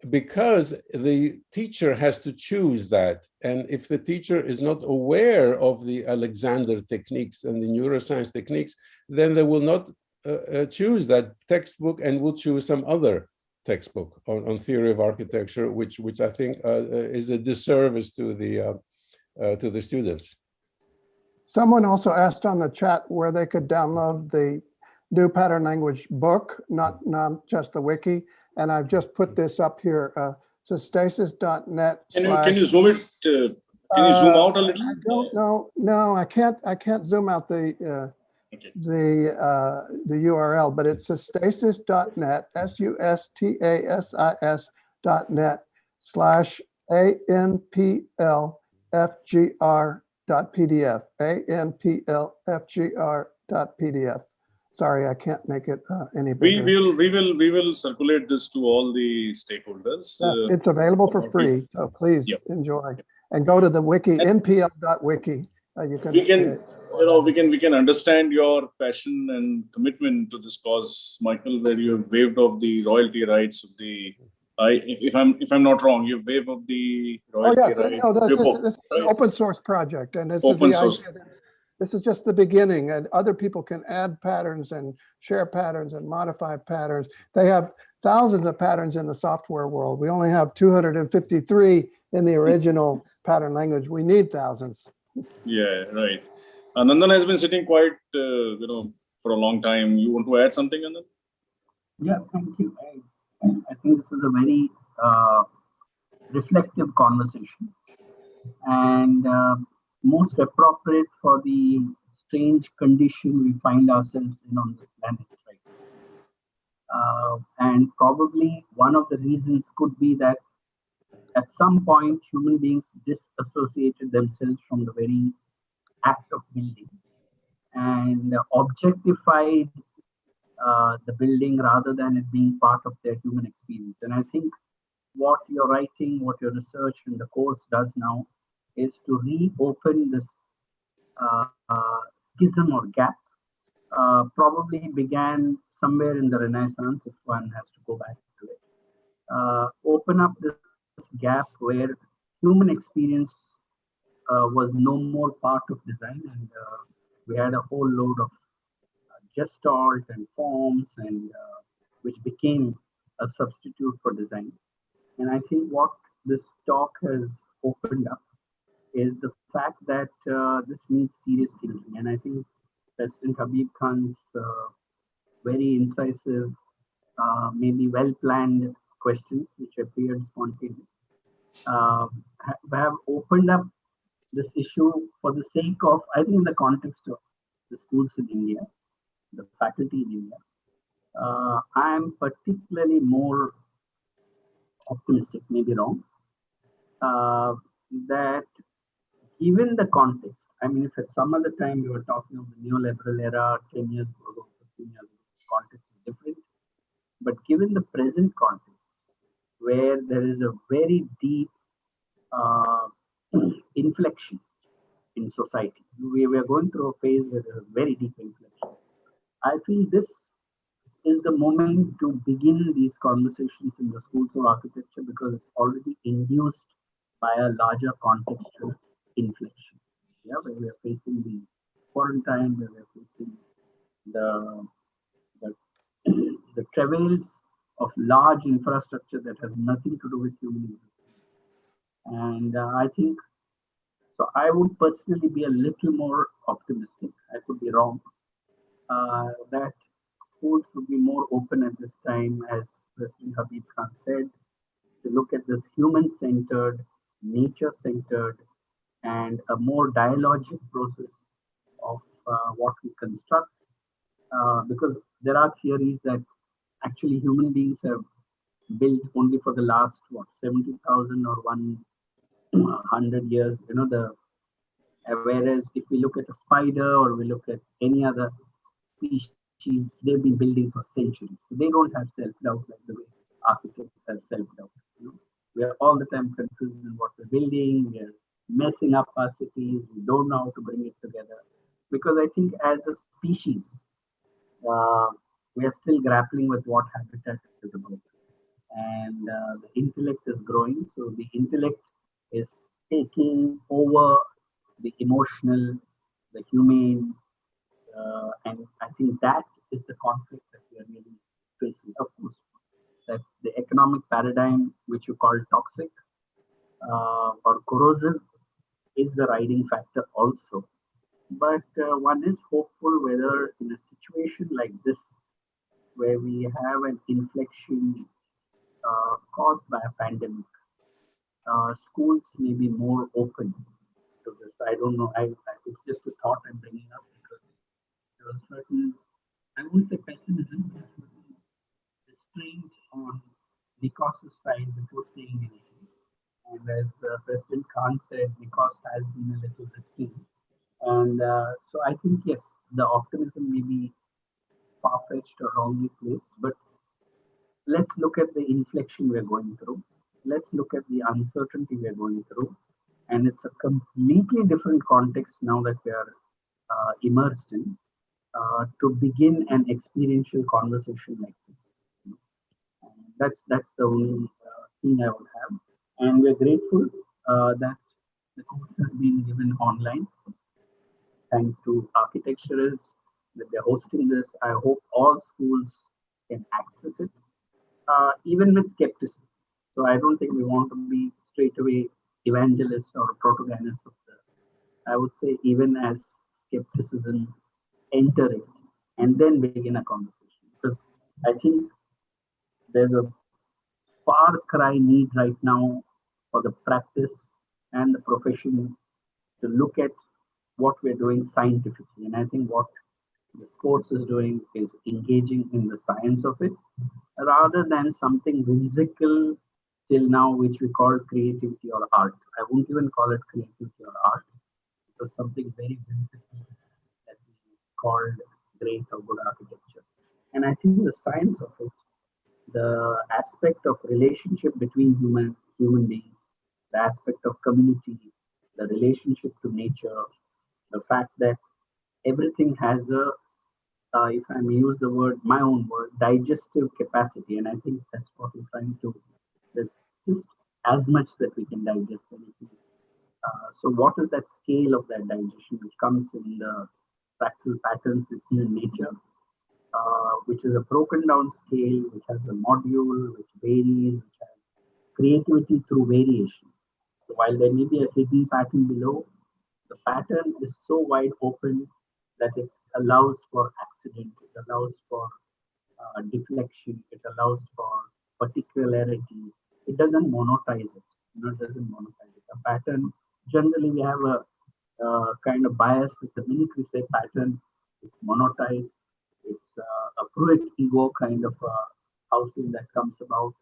because the teacher has to choose that. And if the teacher is not aware of the Alexander techniques and the neuroscience techniques, then they will not choose that textbook and will choose some other textbook on theory of architecture, which I think is a disservice to the students. Someone also asked on the chat where they could download the new pattern language book, not just the wiki. And I've just put this up here. So stasis.net. Can you zoom it? Can you zoom out a little? I don't know. No, I can't zoom out the URL, but it's stasis.net, SUSTASIS.net/ANPLFGR.PDF, ANPLFGR.PDF. Sorry, I can't make it any bigger. We will circulate this to all the stakeholders. It's available for free, so please enjoy. And go to the wiki, npl.wiki. We can understand your passion and commitment to this cause, Michael, where you have waived off the royalty rights of the. If I'm not wrong, you've waived off the royalty rights. No, this is an open source project, and this open is the source. idea that this is just the beginning, and other people can add patterns and share patterns and modify patterns. They have thousands of patterns in the software world. We only have 253 in the original pattern language. We need thousands. Yeah, right. Nandan has been sitting quite, for a long time. You want to add something, Anand? Yeah, thank you. I think this is a very reflective conversation and most appropriate for the strange condition we find ourselves in on this planet right now. And probably one of the reasons could be that at some point human beings disassociated themselves from the very act of building and objectified the building rather than it being part of their human experience. And I think what you're writing, what your research and the course does now is to reopen this schism or gap. Probably began somewhere in the Renaissance, if one has to go back to it. Open up this gap where human experience was no more part of design, and we had a whole load of gestalt and forms, and which became a substitute for design. And I think what this talk has opened up is the fact that this needs serious thinking. And I think President Habib Khan's very incisive, maybe well-planned questions, which appeared spontaneous, have opened up this issue for the sake of, I think, in the context of the schools in India, the faculty in India. I am particularly more optimistic, maybe wrong, uh, that given the context, I mean, if at some other time we were talking of the neoliberal era 10 years ago, 15 years ago, context is different. But given the present context, where there is a very deep uh, inflection in society, we are going through a phase where there is very deep inflection. I feel this is the moment to begin these conversations in the schools of architecture because it's already induced by a larger contextual inflection. Yeah, where we are facing the quarantine, where we are facing the the, the travails of large infrastructure that has nothing to do with human existence. And I think so. I would personally be a little more optimistic. I could be wrong. That schools would be more open at this time, as President Habib Khan said, to look at this human-centered, nature-centered, and a more dialogic process of what we construct. Because there are theories that actually human beings have built only for the last, what, 70,000 or 100 years, whereas if we look at a spider or we look at any other species, they've been building for centuries. So they don't have self-doubt like the way architects have self-doubt. We are all the time confused in what we're building. We are messing up our cities. We don't know how to bring it together. Because I think as a species, we are still grappling with what habitat is about. And the intellect is growing. So the intellect is taking over the emotional, the humane, and I think that is the conflict that we are really facing. Of course, that the economic paradigm, which you call toxic or corrosive, is the riding factor also. But one is hopeful whether in a situation like this, where we have an inflection caused by a pandemic, schools may be more open to this. I don't know. It's just a thought I'm bringing up because there was certain, I won't say pessimism, but a certain restraint on Nikos' side before saying anything. And as President Khan said, Nikos has been a little restrained. And so I think, yes, the optimism may be far-fetched or wrongly placed, but let's look at the inflection we're going through. Let's look at the uncertainty we're going through. And it's a completely different context now that we are immersed in to begin an experiential conversation like this. And that's the only thing I would have. And we're grateful that the course has been given online. Thanks to architecturers that they're hosting this. I hope all schools can access it, even with skepticism. So I don't think we want to be straight away evangelists or protagonists of the. I would say even as skepticism enter it and then begin a conversation. Because I think there's a far cry need right now for the practice and the profession to look at what we're doing scientifically. And I think what the sports is doing is engaging in the science of it rather than something whimsical till now, which we call creativity or art. I won't even call it creativity or art. It was something very whimsical that we called great or good architecture. And I think the science of it, the aspect of relationship between human beings, the aspect of community, the relationship to nature, the fact that everything has a, if I may use the word, my own word, digestive capacity, and I think that's what we're trying to. There's just as much that we can digest anything. So what is that scale of that digestion which comes in the fractal patterns we see in nature, which is a broken down scale, which has a module, which varies, which has creativity through variation. So while there may be a hidden pattern below, the pattern is so wide open that it allows for accident, it allows for deflection, it allows for particularity. It doesn't monotize it. It doesn't monotize it. A pattern, generally we have a kind of bias with the minute we say pattern, it's monotized, it's a pruitt ego kind of housing that comes about.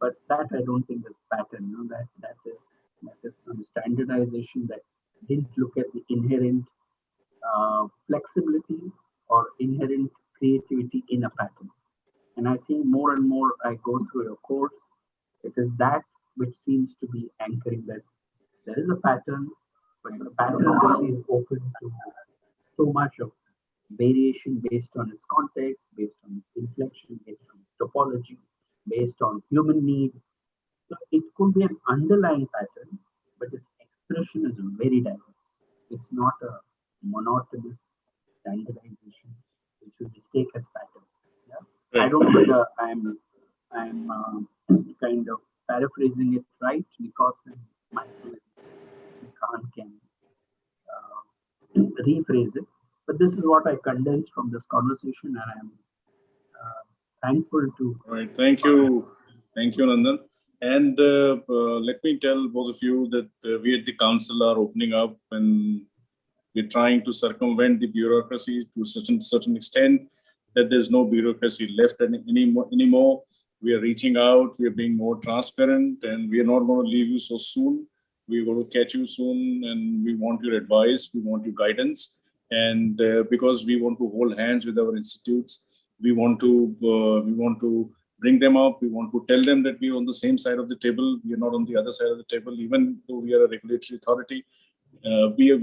But that I don't think is pattern. That is some standardization that didn't look at the inherent flexibility or inherent creativity in a pattern. And I think more and more I go through your course, it is that which seems to be anchoring that there is a pattern, but the pattern really is open to so much of variation based on its context, based on its inflection, based on its topology, based on human need. So it could be an underlying pattern, but its expression is very diverse. It's not a monotonous standardization, which we mistake as pattern. Yeah? Right. I don't know whether I'm kind of paraphrasing it right, because Michael Khan can rephrase it. But this is what I condensed from this conversation, and I'm thankful to. All right, thank you, Nandan. And let me tell both of you that we at the council are opening up, and we're trying to circumvent the bureaucracy to a certain extent, that there's no bureaucracy left anymore. We are reaching out, we are being more transparent, and we are not going to leave you so soon. We're going to catch you soon, and we want your advice, we want your guidance. And because we want to hold hands with our institutes, we want to bring them up. We want to tell them that we're on the same side of the table. We are not on the other side of the table, even though we are a regulatory authority. We're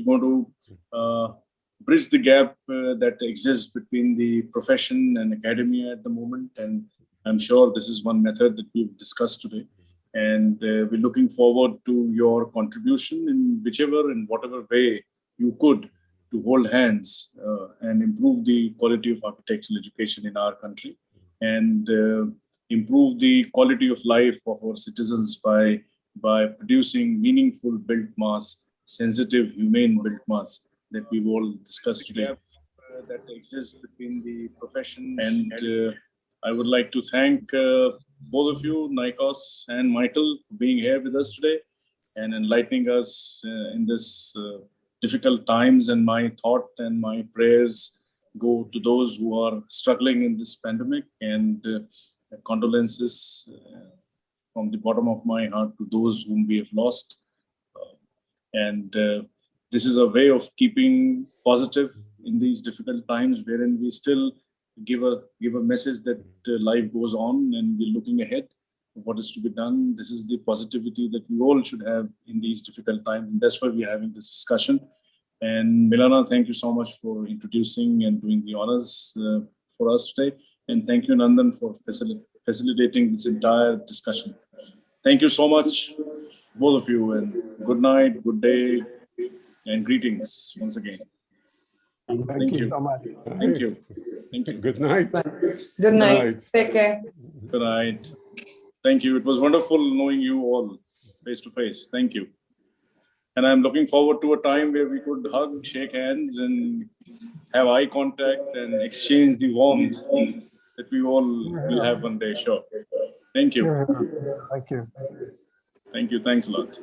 going to bridge the gap that exists between the profession and academia at the moment. And I'm sure this is one method that we've discussed today. And we're looking forward to your contribution in whichever and whatever way you could, to hold hands and improve the quality of architectural education in our country, and improve the quality of life of our citizens by producing meaningful built mass, sensitive, humane built mass that we've all discussed today. That exists between the profession and I would like to thank both of you, Nikos and Michael, for being here with us today and enlightening us in this difficult times. And my thought and my prayers go to those who are struggling in this pandemic, and condolences from the bottom of my heart to those whom we have lost. And this is a way of keeping positive in these difficult times, wherein we still give a message that life goes on and we're looking ahead of what is to be done. This is the positivity that we all should have in these difficult times, and that's why we're having this discussion. And Milana, thank you so much for introducing and doing the honors for us today. And thank you, Nandan, for facilitating this entire discussion. Thank you so much, both of you, and good night, good day, and greetings once again. Thank you so much. Thank you. Thank you. Good night. Good night. Take care. Good night. Thank you. It was wonderful knowing you all face to face. Thank you. And I'm looking forward to a time where we could hug, shake hands, and have eye contact and exchange the warmth that we all will have one day, sure. Thank you. Thank you. Thank you. Thanks a lot.